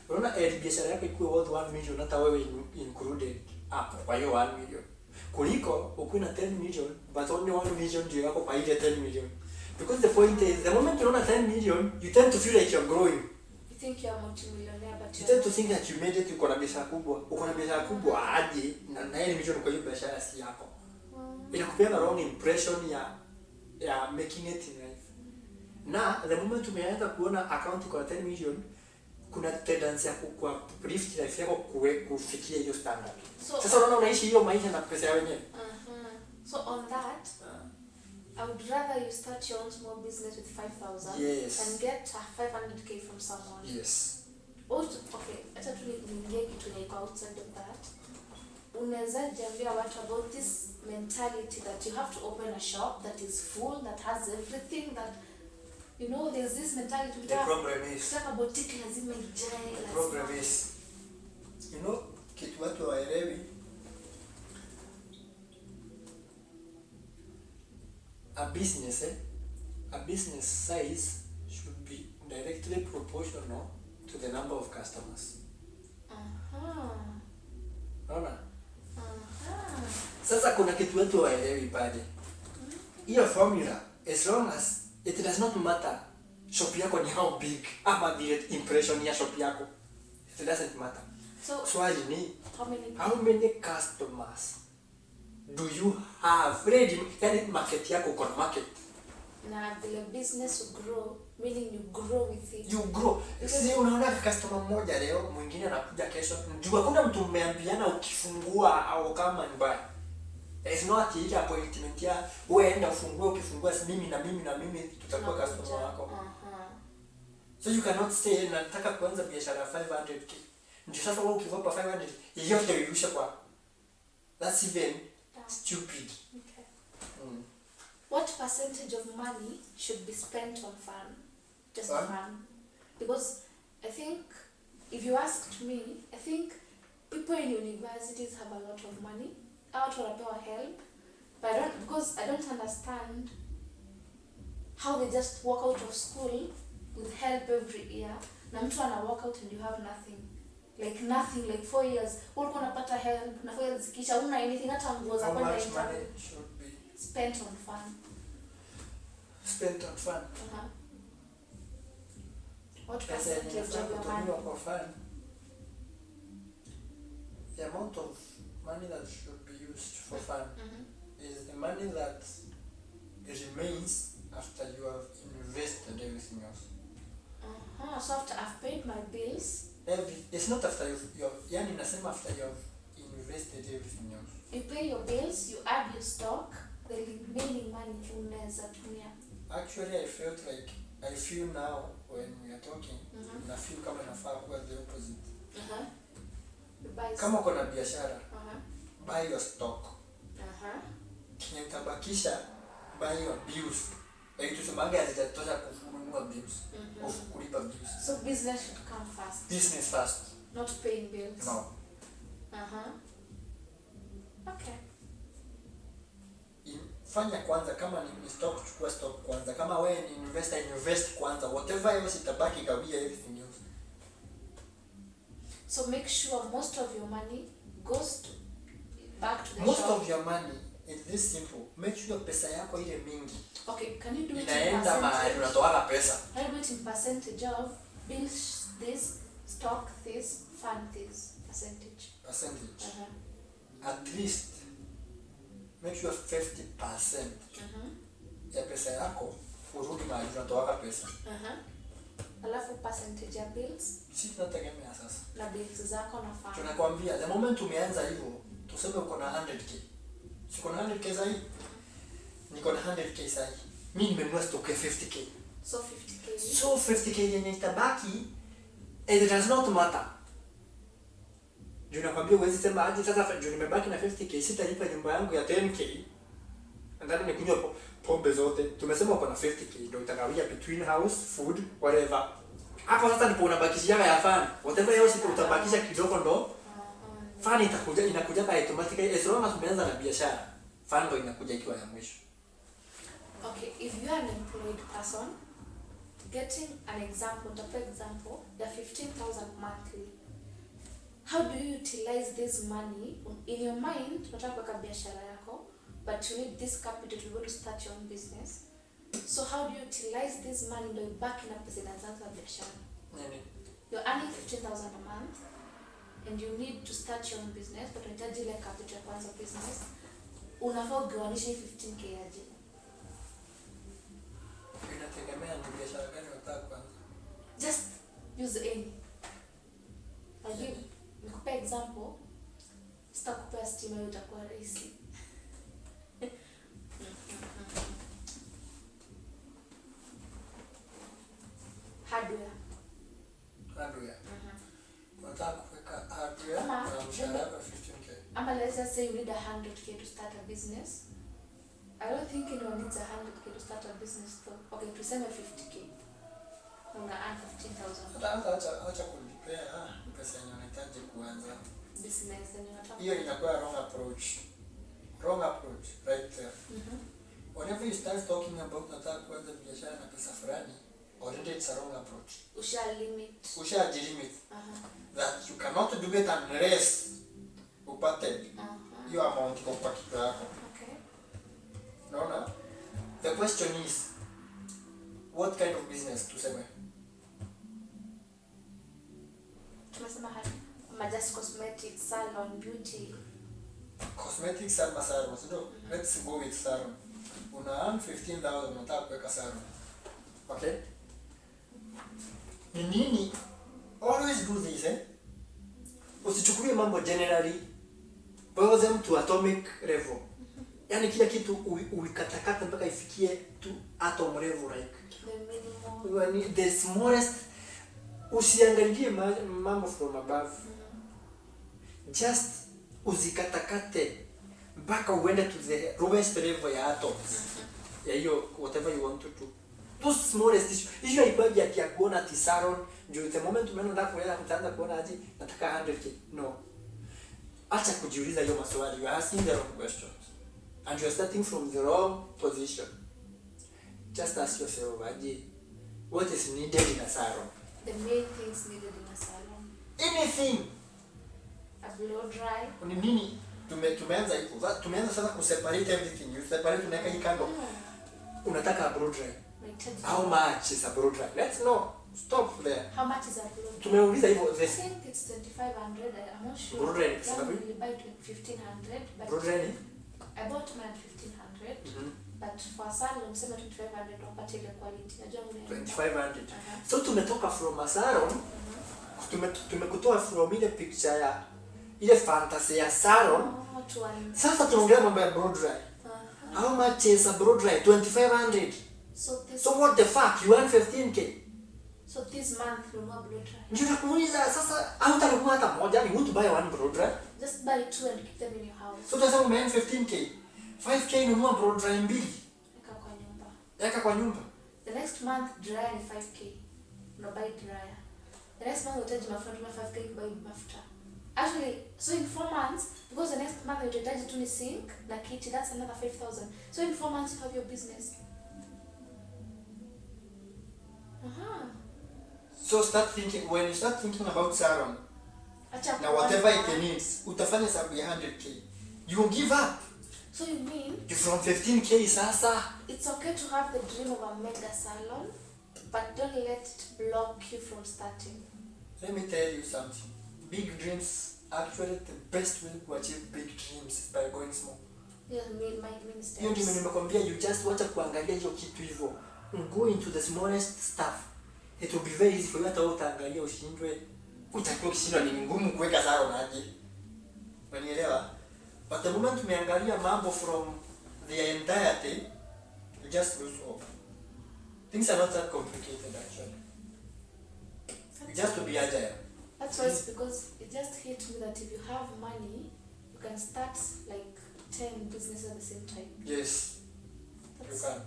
Unaona biashara yako ikuwe worth 1 million hata wewe included hapo kwa hiyo 1 million. Kuliko ukuwe na 10 million but only 1 million ndio yako kwa ile 10 million. Because the point is the moment you own 10 million you tend to feel like you're growing. You think you're a multi-millionaire but you tend to think that you made it, uko na biashara kubwa. Uko na biashara kubwa aje na ile million kwa hiyo biashara si yako. Inakupea the wrong impression ya making it in life. Na the moment umeanza kuona account iko na 10 million kuna tendency ya kukua lift life yako kufikia hiyo standard. Sasa unaona unaishi hiyo maisha na pesa yako wenyewe. So on that, I would rather you start your own small business with 5,000 and get 500k from someone. Yes. Also, okay, acha tu niingie kitu ya outside of that. Unaweza jambia watu about this mentality that you have to open a shop that is full, that has everything, that you know, there's this mentality. The problem is, kama boutique lazima ijae. The problem is, you know, kitu watu hawaelewi. A business size should be directly proportional to the number of customers. Unaona? Sasa kuna kitu watu hawaelewi pale. Hiyo formula, as long as it does not matter shop yako ni how big ama the impression ya shop yako, it doesn't matter. So swali ni how many customers do you have ready? Yani market yako uko na market. Na the business will grow, meaning you grow with it. You grow. Si unaona customer mmoja leo, mwingine anakuja kesho. Jua kuna mtu mmeambiana ukifungua au kama mbaya. There is not ile appointment ya wewe enda ufungue, ukifungua mimi na mimi tutakuwa customer wako. So you cannot say nataka kuanza biashara 500k. Ndio sasa wewe ukivopa 500 yote uirusha kwa. That's even stupid. Okay. What percentage of money should be spent on fun? Just fun. Because I think if you asked me, I think people in universities have a lot of money. Out or about help, but I don't understand how they just walk out of school with help every year. Na mtu ana walk out and you have nothing. Like nothing, like 4 years. Ulikuwa unapata help na 4 years kisha una anything hata nguo za kwenda interview. How much money should be spent on fun? Spent on fun. What percentage of your money for fun? The amount of money that should be used for fun is the money that remains after you have invested everything else. So after I've paid my bills, it's not after you've yani nasema after you've invested everything else. you pay your bills, you add your stock, the remaining money unaweza tumia. Actually, I feel now when we are talking, na feel kama nafaa kuwa the opposite. You buy Kama uko na biashara, buy your stock. Kenye utabakisha, buy your bills. Tusemanga hazitatosha kununua bills, of kulipa bills. So business should come first. Business first. Not paying bills. No. Okay. Fanya kwanza, kama ni stock, chukua stock kwanza. Kama wewe ni investor, invest kwanza. Whatever else itabaki, gawia everything else. So make sure most of your money goes back to the most shop. of your money is this simple. Make sure pesa yako ile mingi. Okay, can you do it inaenda mahali unatoa pesa? Can you do it in percentage of bills this, stock this, fund this, percentage? At least make sure 50% ya pesa yako urudi mahali unatoa pesa. Alafu percentage ya bills. Sisi tunategemea sasa. Na bills zako na fund. Tunakwambia the moment umeanza hivyo, tuseme uko na 100k. Siko na 100k sasa hivi. Niko na 100k sasa hivi. Mimi nimenunua stock ya 50k. So 50k. So 50k yenye itabaki, it does not matter. Juu nakwambia uwezi sema aje sasa juu nimebaki na 50k sitalipa nyumba yangu ya 10k. Ndani nikunywa pombe zote. Tumesema uko na 50k ndio utagawia between house, food, whatever. Hapo sasa ndipo unabakisha ya fan. Whatever else utabakisha kidogo ndo fan inakuja by automatically as long as umeanza na biashara. Fan ndo inakuja ikiwa ya mwisho. Okay, if you are an employed person, getting an example, the example, the 15,000 monthly. How do you utilize this money? In your mind, unataka kuweka biashara yako, but you need this capital to go to start your own business. So how do you utilize this money ndio ibaki na pesa inaanza biashara? You're earning 15,000 a month and you need to start your own business, but unahitaji ile capital kwanza business. Unafaa ugawanishe 15k aje? Inategemea ni biashara gani unataka kwanza. Just use any. Nikupe example. Sitakupea stima hiyo itakuwa rahisi. Hardware. Unataka kuweka hardware na mshahara wako 15k. Ama let's just say you need 100k to start a business. I don't think anyone needs 100k to start a business though. Okay, tuseme 50k. Una earn 15,000. Acha kulipea pesa yenye unahitaji kuanza business yenye unataka. Hiyo inakuwa wrong approach. Wrong approach right there. Whenever you start talking about nataka kuanza biashara na pesa fulani, already it's a wrong approach. Ushajilimit. That you cannot do it unless upate hiyo amount kwa kitu yako. Okay. Naona? The question is, what kind of business tuseme? Tumesema just cosmetics, salon, beauty. Cosmetics and salon. So let's go with salon. Una earn 15,000 unataka kuweka salon. Okay? Ni nini? Always do this, usichukulie mambo generally. Boil them to atomic level. Yani kila kitu uikatakata mpaka ifikie to atom level like. The minimum. The smallest. Usiangalie mambo from above. Just uzikatakate mpaka uende to the lowest level ya atoms. Ya hiyo whatever you want to do. Those smallest issue haibagi ati ya kuona ati salon juu the moment umeona nataka kuenda kutaanza kuona aje nataka 100k. No. Acha kujiuliza hiyo maswali. You are asking the wrong questions. And you are starting from the wrong position. Just ask yourself aje what is needed in a salon. The main things needed in a salon. Anything. A blow dry. Ni nini? Tumeanza hivyo. Tumeanza sasa kuseparate everything. You separate unaweka hii kando. Unataka a blow dry. How much is a blow dry? Let's know. Stop there. How much is a blow dry? Tumeuliza hivyo. I think it's 2,500. I'm not sure. Blow dry ni pesa I ngapi? will buy 1,500. But Blow dry ni? I bought mine at 1,500. But but for salon tuseme 2500 unapata ile quality. Najua mimi 2500. So tumetoka from a salon. Tumekutoa from ile picture ya ile fantasy ya salon. Sasa tunaongea mambo ya blow dry. How much is a blow dry? 2500. So what the fuck? You want 15k? So this month you want blow dry. Ndio nakuuliza sasa hautanunua hata moja, you want to buy one blow dry? Just buy 2 and keep them in your house. So tunasema umeend 15k. 5k nunua blow dry mbili. Eka kwa nyumba. The next month dryer ni 5k. No buy dryer. The next month utaji mafuta 5k buy mafuta. Actually, so in 4 months, because the next month utaji tu ni sink na kiti, that's another 5000. So in 4 months you have your business. So when you start thinking about salon, now whatever it needs, utafanya sababu ya 100k. You will give up. So you mean from 15k sasa? It's okay to have the dream of a mega salon, but don't let it block you from starting. Let me tell you something. Big dreams, actually the best way to achieve big dreams is by going small. Yeah, my steps. Hiyo ndio nimekwambia, you just wacha kuangalia hiyo kitu hivyo. Go into the smallest stuff. It will be very easy for you hata utaangalia ushindwe. Utakuwa ukishindwa ni ngumu kuweka salon aje. Unanielewa? But the moment tumeangalia mambo from the entirety, you just lose hope. Things are not that complicated actually. You just to be agile. That's why it's because it just hit me that if you have money, you can start like 10 businesses at the same time. Yes, you can.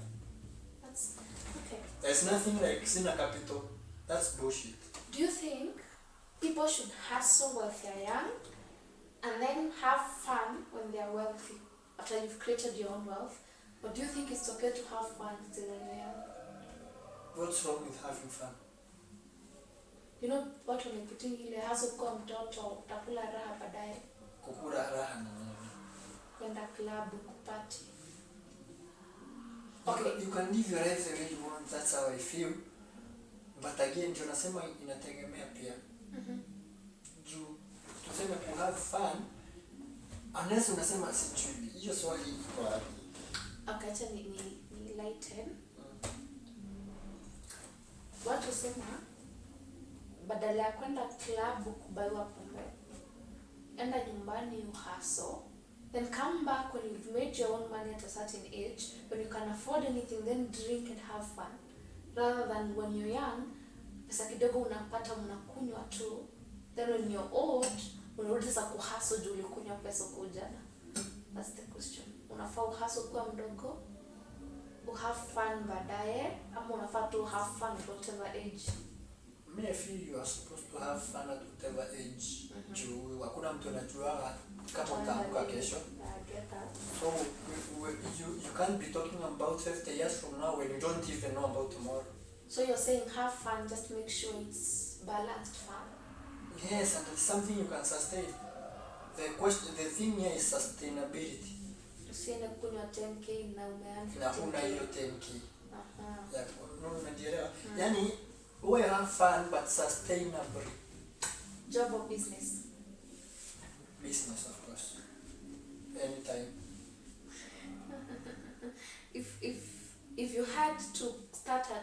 That's okay. There's nothing like sina capital. That's bullshit. Do you think people should hustle while they're young and then have fun when they're wealthy after you've created your own wealth? Or do you think it's okay to have fun still when you're young? What's wrong with having fun? You know what when you're putting ile hustle kwa mtoto utakula raha baadaye. Kukula raha na nini? Kwenda club kupati. Okay, you can live your life the way you want. That's how I feel. But again, ndio nasema inategemea pia. Juu tuseme to have fun unless unasema sijui. Hiyo swali iko wapi? Okay, acha ni lighten. Watu sema badala ya kwenda club kubaiwa pombe, enda nyumbani you hustle, then come back when you've made your own money at a certain age, when you can afford anything, then drink and have fun, rather than when you're young, pesa kidogo unapata unakunywa tu, then when you're old unarudi sasa kuhustle juu ulikunywa pesa kujana. That's the question. Unafaa uhustle kwa mdogo, have fun baadaye, ama unafaa tu have fun at whatever age? I feel you are supposed to have fun at whatever age. Juu hakuna mtu anajua kama utaamka kesho. I get that. So you can't be talking about 50 years from now when you don't even know about tomorrow. So you're saying have fun, just make sure it's balanced fun. Yes, and it's something you can sustain. The thing here is sustainability. Usiende kunywa 10k na umeanza Na huna hiyo 10k. Aha. Unajielewa? Yani we have fun but sustainable. Job or business? Business, of course. Anytime. If you had to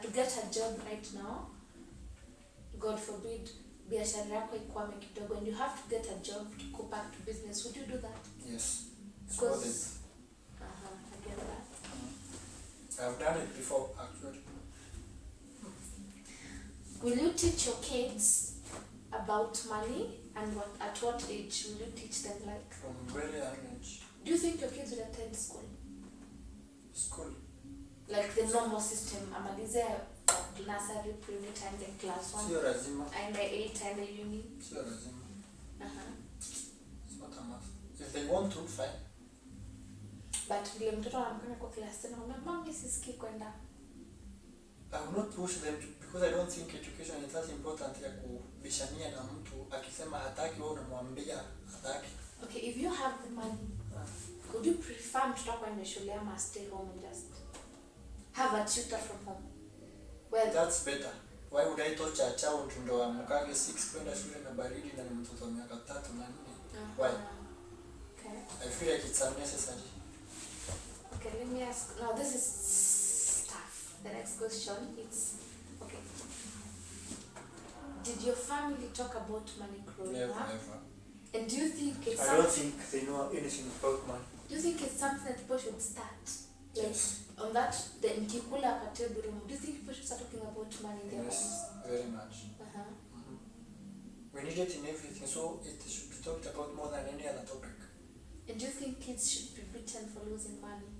to get a job right now, God forbid, biashara yako ikwame kidogo and you have to get a job to go back to business, would you do that? Yes. Because I get that. I've done it before actually. Will you teach your kids about money, and at what age will you teach them? Like From very young age. Do you think your kids will attend school? School. Like the normal system, amalize nursery, pre-vet, and then class 1. Sio lazima. And the 8 and the uni. Sio lazima. It's not a must. If they want to, fine. But vile mtoto anamkana kwa class 10, anamwambia mami sisikii kwenda. I will not push them because I don't think education is that important ya kubishania na mtu akisema hataki wewe unamwambia hataki. Okay, if you have the money, would you prefer mtoto kwenda shule ama stay home and just have a tutor from home? Well, that's better. Why would I torture a child ndo amkage 6 kwenda shule na baridi na ni mtoto wa miaka 3 na 4? Why? Okay. I feel like it's unnecessary. Okay. Okay, let me ask. Now this is tough. The next question is, okay. Did your family talk about money growing Never, up? never. And do you think it's I don't think they know anything about money. Do you think it's something that people should start? Like Yes. on that, the mkikula kwa table room, do you think people should start talking about money in their homes? Yes, very much. Uh-huh. We need it in everything, so it should be talked about more than any other topic. And do you think kids should be beaten for losing money?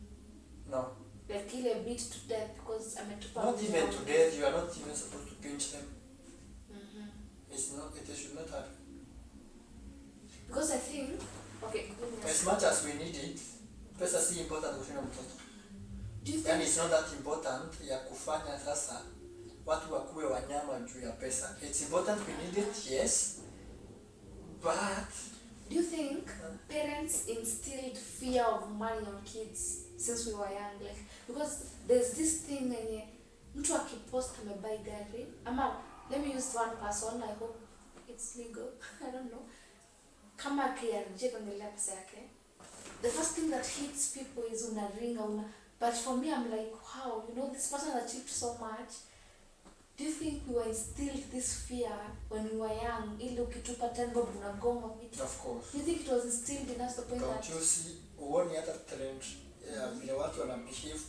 No. Like kill a beat to death because I'm a Not even to death, you are not even supposed to pinch them. It's not, it should not happen. Because I think, okay, let me As ask. much as we need it, pesa si important kushinda mtoto. Do you Yani think it's not that important ya kufanya sasa watu wakuwe wanyama juu ya pesa. It's important, we need it, yes. But do you think parents instilled fear of money on kids since we were young? Like because there's this thing when mtu akipost amebuy gari ama let me use one person, I hope it's legal. I don't know. Kama akireject ongelea pesa yake, the first thing that hits people is unaringa. But for me, I'm like, wow, you know, this person achieved so much. Do you think we were instilled this fear when we were young? Ili ukitupa 10 bob unagonga vitu. of course. Do you think it was instilled in us the point Don't that you see, uone hata trend ya vile watu wana behave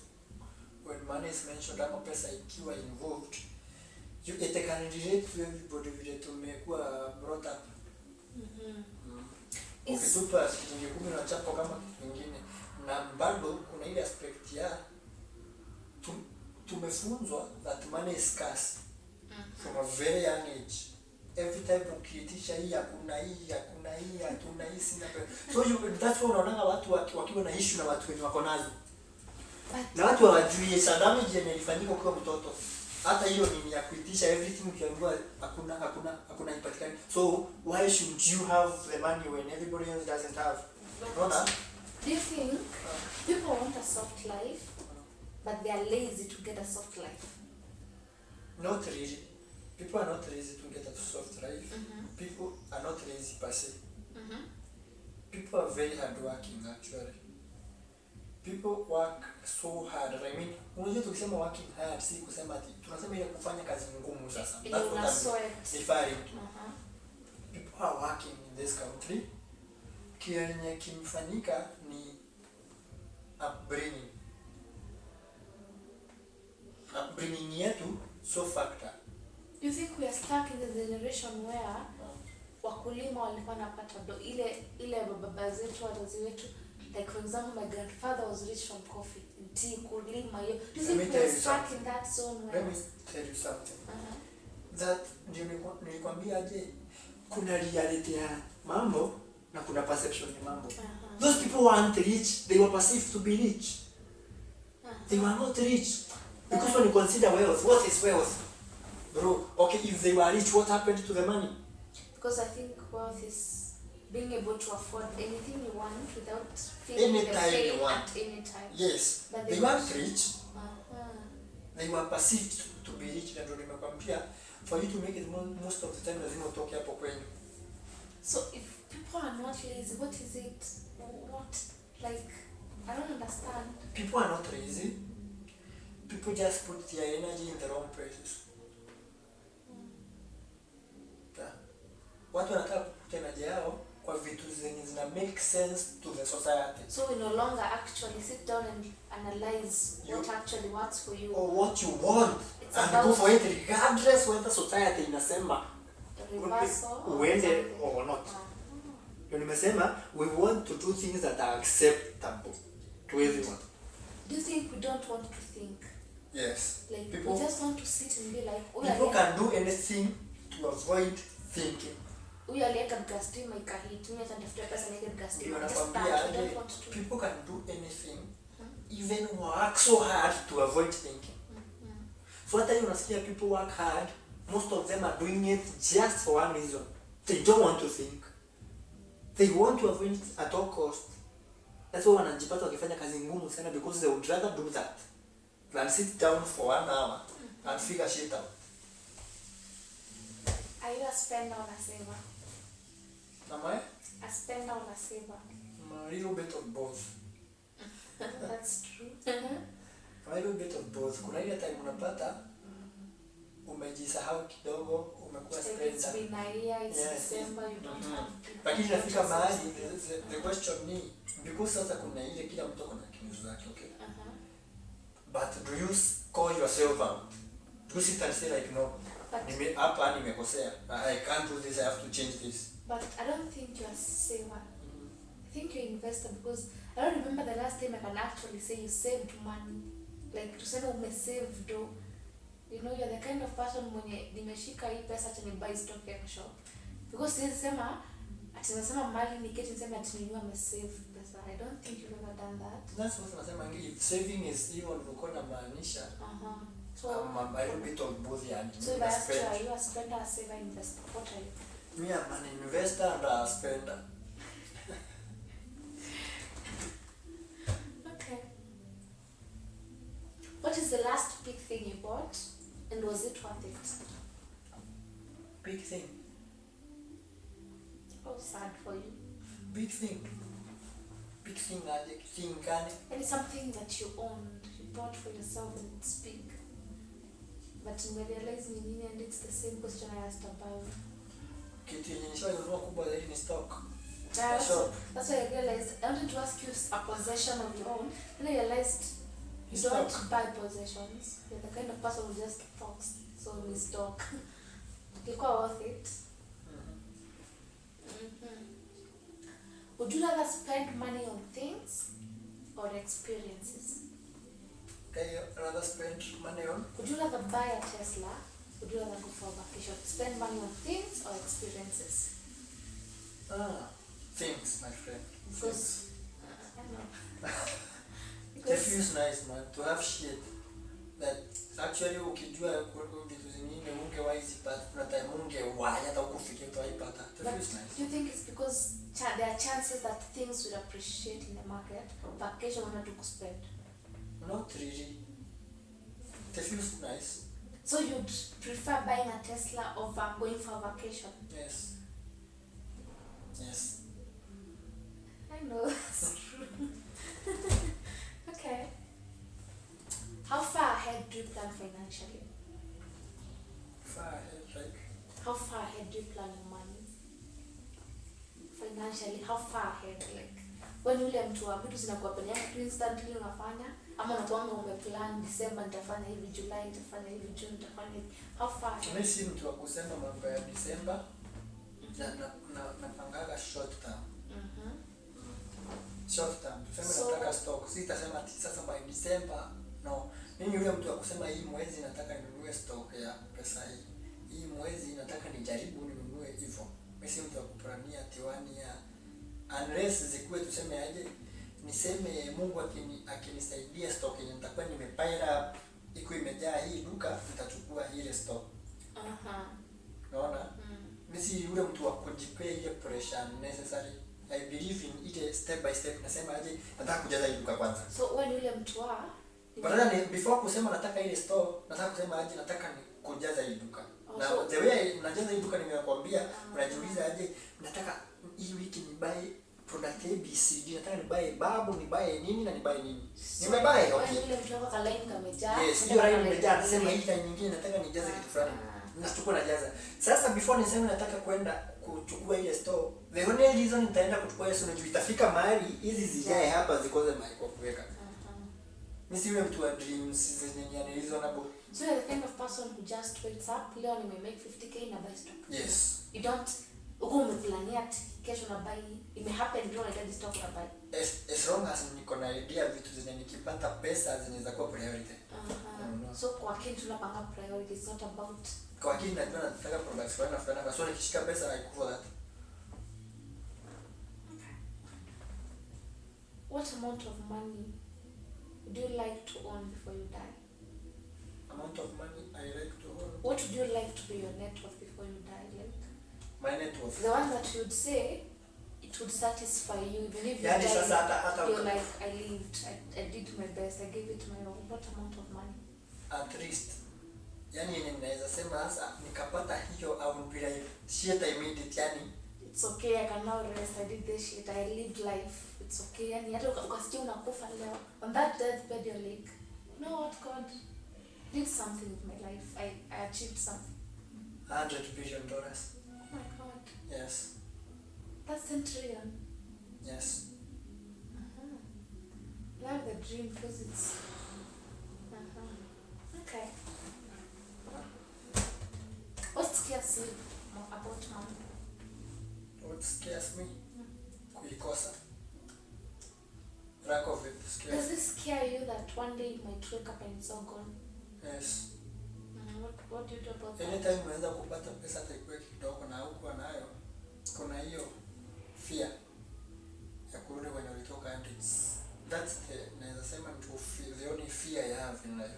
when money is mentioned ama pesa ikiwa involved. It can relate to everybody vile tumekuwa brought up. Ukitupa shilingi 10 unachapa kama kitu kingine, na bado kuna ile aspect ya tumefunzwa that money is scarce from a very young age. Every time ukiitisha hii hakuna hii hakuna hii hatuna hii sina pesa. So that's why unaona watu wakiwa na issue na watu wenye wako nazo. Na watu hawajui damage ilifanyika kwa mtoto. Hata hiyo ni ya kuitisha everything ukiambiwa hakuna ipatikani. So why should you have the money when everybody else doesn't have? Unaona? do you think people want a soft life but they are lazy to get a soft life? Not really. People are not lazy to get a soft life. People are not lazy per se. People are very hardworking actually. People work so hard. I mean, unajua tukisema working hard si kusema ati tunasema ile kufanya kazi ngumu sasa. That's what I'm referring to. People are working in this country. Kienye kimfanyika ni upbringing. Upbringing yetu so factor. Do you think we are stuck in the generation where wakulima walikuwa napata do ile baba zetu wazazi wetu, like for example my grandfather was rich from coffee and tea, kulima hiyo. Do you think we are stuck in that zone where? Let me tell you something. That nilikwambia aje, kuna reality ya mambo na kuna perception ya mambo. Those people weren't rich, they were perceived to be rich. They were not rich. Because when you consider wealth, what is wealth? Bro, okay, if they were rich, what happened to the money? Because I think wealth is being able to afford anything you want without feeling the pain at any time. Yes, but they weren't rich. They were perceived to be rich. And nimekwambia, for you to make it most of the time, lazima utoke hapo kwenyu. So if people are not lazy, what is it? What? Like, I don't understand. People are not lazy. People just put their energy in the wrong places. Watu wanataka kupata energy yao kwa vitu zenye zina make sense to the society. So we no longer actually sit down and analyze what actually works for you. Or what you want. It's and go for it regardless whether society inasema uende or not. Ndio nimesema we want to do things that are acceptable to everyone. Do you think we don't want to think? Yes. Like people, we just want to sit and be like, people can do anything to avoid thinking. Huyu aliweka gastima ikahit, mimi atatafuta pesa niweke gastima. People can do anything, even work so hard to avoid thinking. So hata you unasikia people work hard, most of them are doing it just for one reason. They don't want to think. They want to avoid it at all cost. That's why wanajipata wakifanya kazi ngumu sana because they would rather do that than sit down for 1 hour and figure shit out. Are you a spender or a saver? Am I? A spender or a saver? A little bit of both. That's true. A little bit of both. Kuna ile time unapata umejisahau kidogo, umekuwa Like it's spender. been a year, it's Yes. December, you don't have people. Lakini inafika mahali the question ni because sasa kuna ile kila mtu kuna kitu zake, okay? But do you call yourself out? Do you sit and say like no? But, Hapa nimekosea. I can't do this, I have to change this. but I don't think you're a saver. I think you're an investor because I don't remember the last time I can actually say you saved money. Like to say umesave do. You know, you're the kind of person mwenye nimeshika hii pesa ati ni buy stock ya shop. Because siwezi sema ati nasema mali niketi niseme ati ninunua amesave pesa. I don't think you've ever done that. That's what nasema if saving is even uko na maanisha. So I'm a little bit of both yani. So if I ask you, are you a spender, a saver, investor? What are you? Me, I'm an investor and a spender. Okay. What is the last big thing you bought, and was it worth it? Big thing. Oh, sad for you. Big thing. Big thing, thing gani? And it's something that you owned, you bought for yourself, and it's big. But you realize ni nini, and it's the same question I asked about. Kitu yenye nishainunua kubwa zaidi ni stock. That's why I realized, I wanted to ask you a possession of your own, then I realized you don't buy possessions. You're the kind of person who just talks, so we stock. Ilikuwa worth it. Would you rather spend money on things or experiences? Okay, rather spend money on? Would you rather buy a Tesla? Would you rather go for a vacation? Spend money on things or experiences? Things, my friend. Because, I know. It feels nice, man, to have shit that actually ukijua vitu zingine ungewahi zipata, kuna time ungewahi hata ukufikia utaipata. It feels nice. Do you think it's because there are chances that things will appreciate in the market? Vacation or not to spend? Not really. It feels nice. So you'd prefer buying a Tesla over going for a vacation? Yes. Yes. I know, that's true. Okay. How far ahead do you plan financially? Far ahead, like? How far ahead do you plan your money? Financially, how far ahead? Like, when yule mtu wa vitu zinakuapeniana tu instantly unafanya, ama unakuanga umeplan December nitafanya hivi, July nitafanya hivi, June nitafanya hivi. How far ahead? Mimi si mtu wa kusema mambo ya December. Napangaga short term. Short term. Tuseme nataka stock. Sitasema ati sasa by December. No. Mimi yule mtu wa kusema hii mwezi nataka ninunue stock ya pesa hii. Hii mwezi nataka nijaribu ninunue hivyo. Mimi si mtu wa kuplania ati 1 year. Unless zikuwe tuseme aje niseme Mungu akinisaidia stock yenye nitakuwa nimepaira iko imejaa hii duka nitachukua ile stock. Unaona? Mimi si yule mtu wa kujipea ile pressure necessary. I believe in ile step by step. Nasema aje nataka kujaza hii duka kwanza. So when yule mtu wa badala ni before kusema nataka ile store, nataka kusema aje nataka ni kujaza hii duka. Na the way unajaza hii duka nimekwambia, unajiuliza aje nataka hii wiki ni buy product ABCD, nataka ni buy babu, ni buy nini na ni buy nini. Nimebuy okay. Yule mtu wako line kamejaa. Yes, hiyo line imejaa, nasema hii line nyingine nataka nijaze kitu fulani. Nachukua najaza. Sasa before niseme nataka kwenda kuchukua ile store, the only reason nitaenda kuchukua ile store itafika mahali hizi zijae hapa zikoze mahali kwa kuweka. Mimi si yule mtu wa dreams zenye ni reasonable. So you're the kind of person who just wakes up, leo nimemake 50k na buy stock. Yes. You don't uko umeplania ati kesho na buy, ime happen ndio unahitaji stock na buy. As long as niko na idea vitu zenye nikipata pesa zinaweza kuwa priority. So kwa akili tunapanga priority, it's not about kwa akili najua nataka products fulani fulani, so nikishika pesa I cover that. What amount of money would you like to own before you die? Amount of money I like to own. What would you like to be your net worth before you die? Like my net worth. The one that you'd say it would satisfy you even if you yani die. Sasa you're like I lived, I did my best, I gave it my all. What amount of money? At least. Yani yenye ninaweza sema sasa nikapata hiyo au bila shit immediate yani it's okay, I can now rest, I did this shit, I lived life, it's okay. Yani hata ukasikia unakufa leo, on that deathbed you're like, you know what, God did something with my life, I achieved something. $100 billion. Oh my God. Yes. That's $10 trillion. Yes. Love the dream because it's okay. What scares you about money? What scares me? Kuikosa. Lack of it scares. Does it scare you that one day you might wake up and it's all gone? Yes. What do you do about that? Anytime unaweza kupata pesa taikuwe kidogo na hukuwa nayo, kuna hiyo fear ya kurudi kwenye ulitoka, and that's the, naweza sema the only fear I have in life.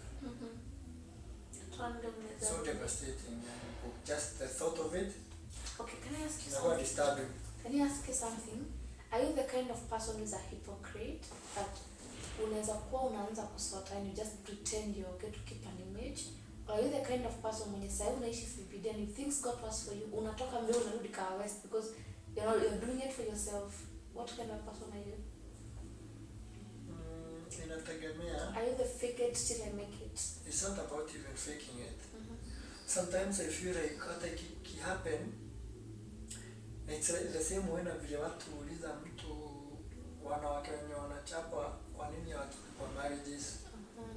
So devastating, yeah. Just the thought of it. Okay, can I ask you something? Disturbing. Can I ask you something? Are you the kind of person who's a hypocrite that unaweza kuwa unaanza kusota and you just pretend you're okay to keep an image? Or are you the kind of person mwenye sasa unaishi CPD and if things got worse for you, unatoka mbele unarudi kwa west because you're doing it for yourself? What kind of person are you? Inategemea. Are you the fake it till I make it? It's not about even faking it. Sometimes I feel like hata ki happen, it's the same way na vile watu uliza mtu wanawake wenye wanachapa kwa nini kwa marriages.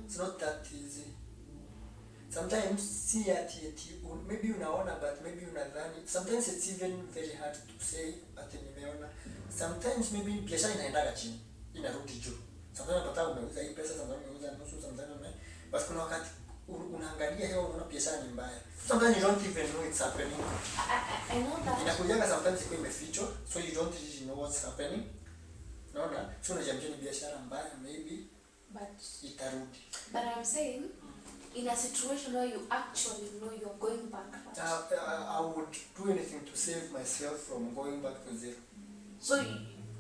It's not that easy. Sometimes see ati maybe unaona but maybe unadhani. Sometimes it's even very hard to say ati nimeona. Sometimes maybe biashara inaendaga chini, inarudi juu. Sometimes unapata umeuza hii pesa, sometimes umeuza nusu, sometimes but kuna wakati unaangalia hewa unaona biashara ni mbaya. Sometimes you don't even know it's happening. I know that. Inakujaga sometimes iko imefichwa, so you don't really know what's happening. Naona, so unajamjia ni biashara mbaya maybe but itarudi. But I'm saying in a situation where you actually know you're going bankrupt. I would do anything to save myself from going back to zero. So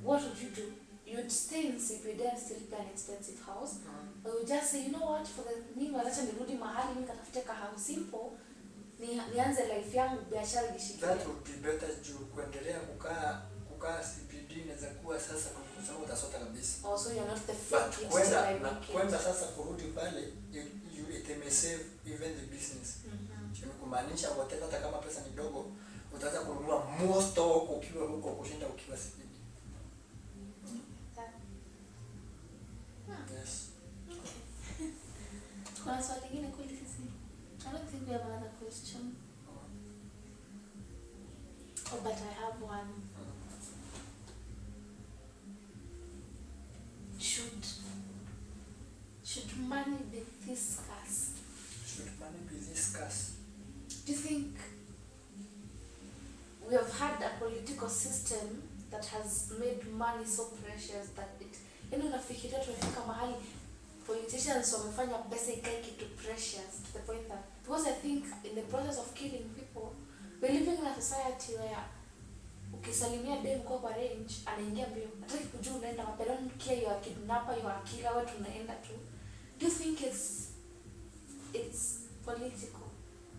what would you do? You'd stay in CPD and still pay an expensive house, or you just say, you know what, for the mimi wacha nirudi mahali mimi katafute ka house simple, nianze life yangu biashara ishikilie. That would be better juu kuendelea kukaa CPD inaweza kuwa sasa kwa sababu utasota kabisa. Also you're not the fake it. Kwenda sasa kurudi pale it may save even the business. Kumaanisha whatever hata kama pesa ni dogo utaanza kununua more stock ukiwa huko kushinda ukiwa CPD. Yes. Kuna swali lingine kweli sisi? I don't think we have another question. Oh, but I have one. Should money be this scarce? Should money be this scarce? Do you think we have had a political system that has made money so precious that it, unafikiria tumefika mahali politicians wamefanya pesa ikae kitu precious to the point that, because I think in the process of killing people we're living in a society where ukisalimia dem kwa range anaingia mbio, hataki kujua unaenda wapi, don't care you are kidnapper, you are killer, watu unaenda tu. Do you think it's political?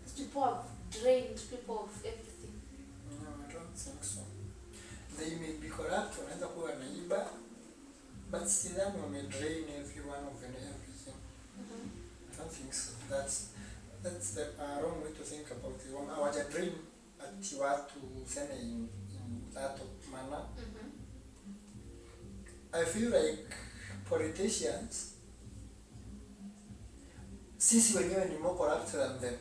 These people have drained people of everything. No, I don't think so. They may be corrupt, wanaweza kuwa naiba, but still they may drain everyone of everything. I don't think so. That's the wrong way to think about it. Hawaja drain ati watu sema in that manner. I feel like politicians, sisi wenyewe ni more corrupt than them.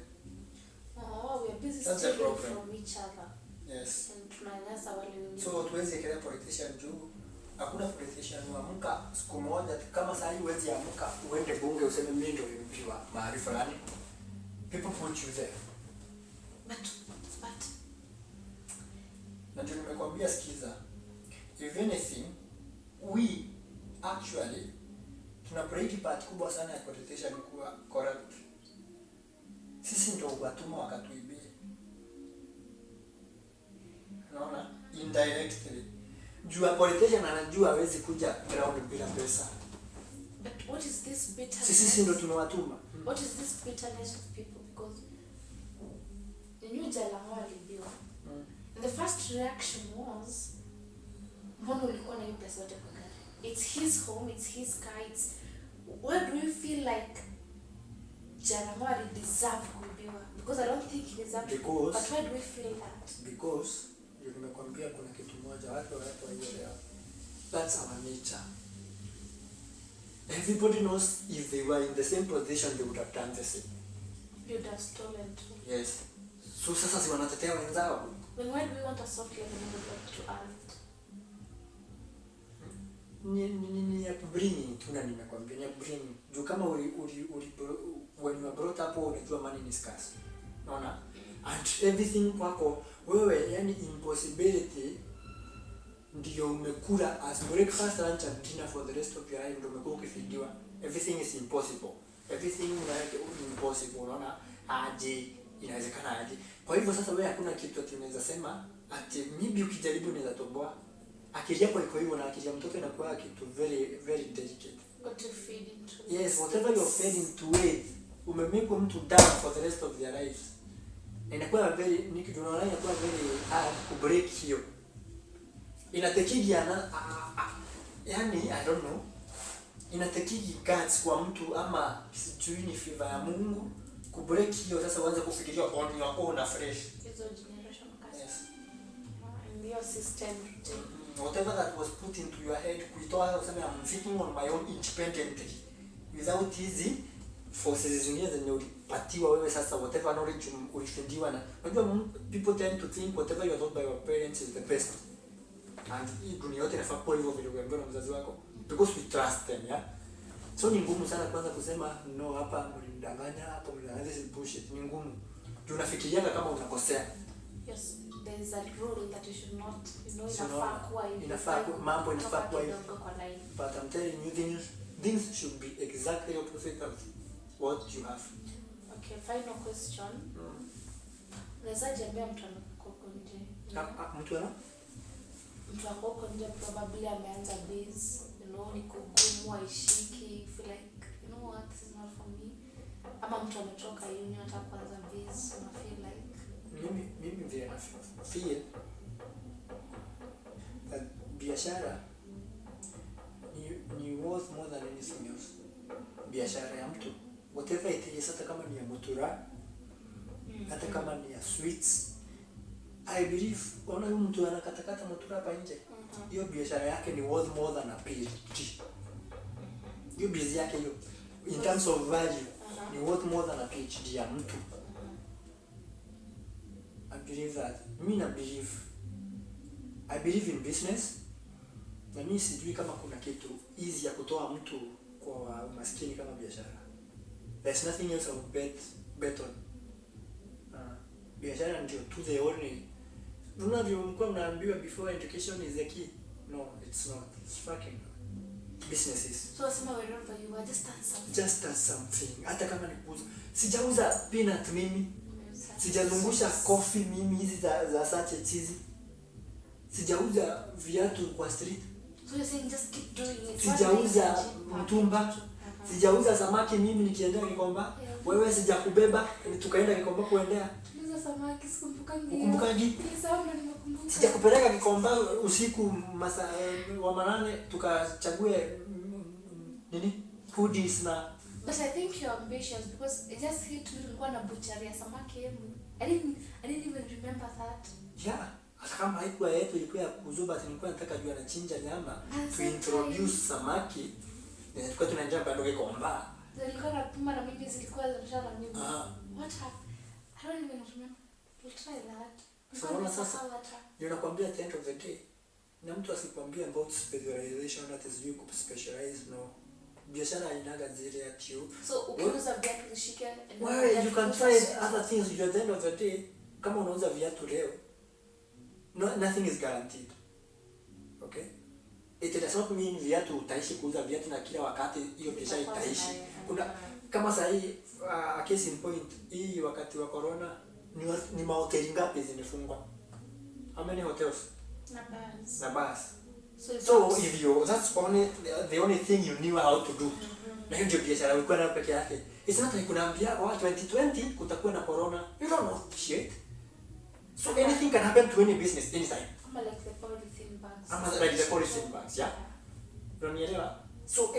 Oh, we are busy That's stealing from each other. Yes. And tunanyasa wale wengine. So tuwezi ekelea politician juu. Hakuna politician huamka siku moja kama saa hii huwezi amka uende bunge useme mimi ndio nilimpiwa mahali fulani. People put you there. But na ndio nimekwambia sikiza. If anything, we actually tuna play part kubwa sana ya politician kuwa corrupt. Sisi ndio watuma wakatuibia. Unaona? Indirectly. Juu politician anajua hawezi kuja ground bila pesa. But what is this bitterness? Sisi ndio tunawatuma. What is this bitterness of people? Because the new jala walibiwa. the first reaction was, mbona ulikuwa na hiyo pesa yote kwa gari? It's his home, it's his car, it's... Where do you feel like Jaramari deserved kuibiwa? Because I don't think he deserved it. But why do we feel that? Because, nimekwambia kuna kitu moja, watu hiyo. That's our nature. Everybody knows if they were in the same position, they would have done the same. You would have stolen too. Yes. So sasa si wanatetea wenzao. Then why do we want a soft life when we would like to earn it? Ni ya bring, tuna nimekwambia ni ya bring. Juu kama when you are brought up unajua money is scarce. Unaona? And everything kwako wewe, yani impossibility ndio umekula as breakfast, lunch and dinner for the rest of your life, ndio umekuwa ukifidiwa. Everything is impossible. Everything is impossible. Unaona? Aje inawezekana aje. Kwa hivyo sasa wewe hakuna kitu ati unaweza sema ati maybe ukijaribu unaweza toboa. Akili yako iko hivyo na akili ya mtoto inakuwa kitu very very delicate. What to feed into. Yes, whatever you're fed into it, umemake mtu down for the rest of their lives. Inakuwa very nikidonana inakuwa very hard to break hiyo. Inatekigi yani I don't know. Inatekigi guts kwa mtu ama sijui ni favor ya Mungu ku break hiyo, sasa uanze kufikiria on your own afresh. Hizo generation curse. Yes. And your system. Whatever that was put into your head, kuitoa useme I'm thinking on my own independently without easy forces zingine zenye ulipatiwa wewe. Sasa whatever knowledge ulifundiwa na unajua people tend to think whatever you are taught by your parents is the best, and hii dunia yote inafaa kuwa hivyo vile uliambiwa na mzazi wako because we trust them, yeah. So ni ngumu sana kwanza kusema no, hapa mlidanganya, hapa mlidanganya, this is bullshit. Ni ngumu. Tunafikiria kama unakosea. Yes, there is a rule that you should not, inafaa kuwa mambo inafaa kuwa hivyo. But I'm telling you, things should be exactly opposite of what you have. Okay, final question. Unaweza jambia mtu anako nje? Mtu ana? Mtu anako nje probably ameanza biz, ni kugumu, haishiki, feel like, what, this is not for me. Ama mtu ametoka uni hata kuanza biz, una feel like mimi vile na feel that biashara ni worth more than anything else. Biashara ya mtu whatever it is, hata kama ni ya mutura, hata kama ni ya sweets, I believe ona mtu anakatakata mutura hapa nje, hiyo biashara yake ni worth more than a PhD. Hiyo bizi yake hiyo in terms of value ni worth more than a PhD ya mtu. I believe that. I believe in business. Na mimi sijui kama kuna kitu easy ya kutoa mtu kwa umaskini kama biashara. There's nothing else I would bet on. Biashara ndio to the only. Mlikuwa mnaambiwa before education is the key. No, it's not. It's fucking businesses. So sema wherever you are, just start something. Hata kama ni kuuza. Sijauza peanut mimi. Sijazungusha coffee mimi hizi za sachet hizi. Sijauza viatu kwa street. So you're saying just keep doing it. Sijauza mtumba. Sijauza samaki mimi nikiendea Kikomba. Wewe sijakubeba tukaenda Kikomba kuendea. Tuliza samaki sikumbukangi. Ukumbukangi? Nilisahau nimekumbuka. Sijakupeleka Kikomba usiku wa manane tukachague nini? Foodies na. But I think you're ambitious because it just hit me nilikuwa na butchery ya samaki yenu. I didn't even remember that. Yeah. Hata kama haikuwa yetu ilikuwa ya kuzuba, nilikuwa nataka jua na chinja nyama to introduce samaki. Na tulikuwa tunaendelea bado Kikomba. Zilikuwa na puma na mimi zilikuwa zinataka na mimi. What happened? I don't even remember. We'll try that. So sasa ninakwambia at the end of the day, na mtu asikwambia about specialization that is you could specialize, no. Biashara inaga zile at you. So ukiuza viatu zishike, well, you can try other things. At the end of the day, kama unauza viatu leo, nothing is guaranteed. Okay? It does not mean viatu utaishi kuuza viatu na kila wakati hiyo biashara itaishi. Kuna kama sasa hii case in point, hii wakati wa corona ni mahoteli ngapi zimefungwa? How many hotels? Na bars. So if you, that's the only thing you knew how to do. Na hiyo ndio biashara ulikuwa nayo peke yake. It's not like unaambia 2020 kutakuwa na corona. You don't know shit. So anything can happen to any business anytime. Ama like the polythene bags. Ama like the polythene bags, yeah? Unanielewa? So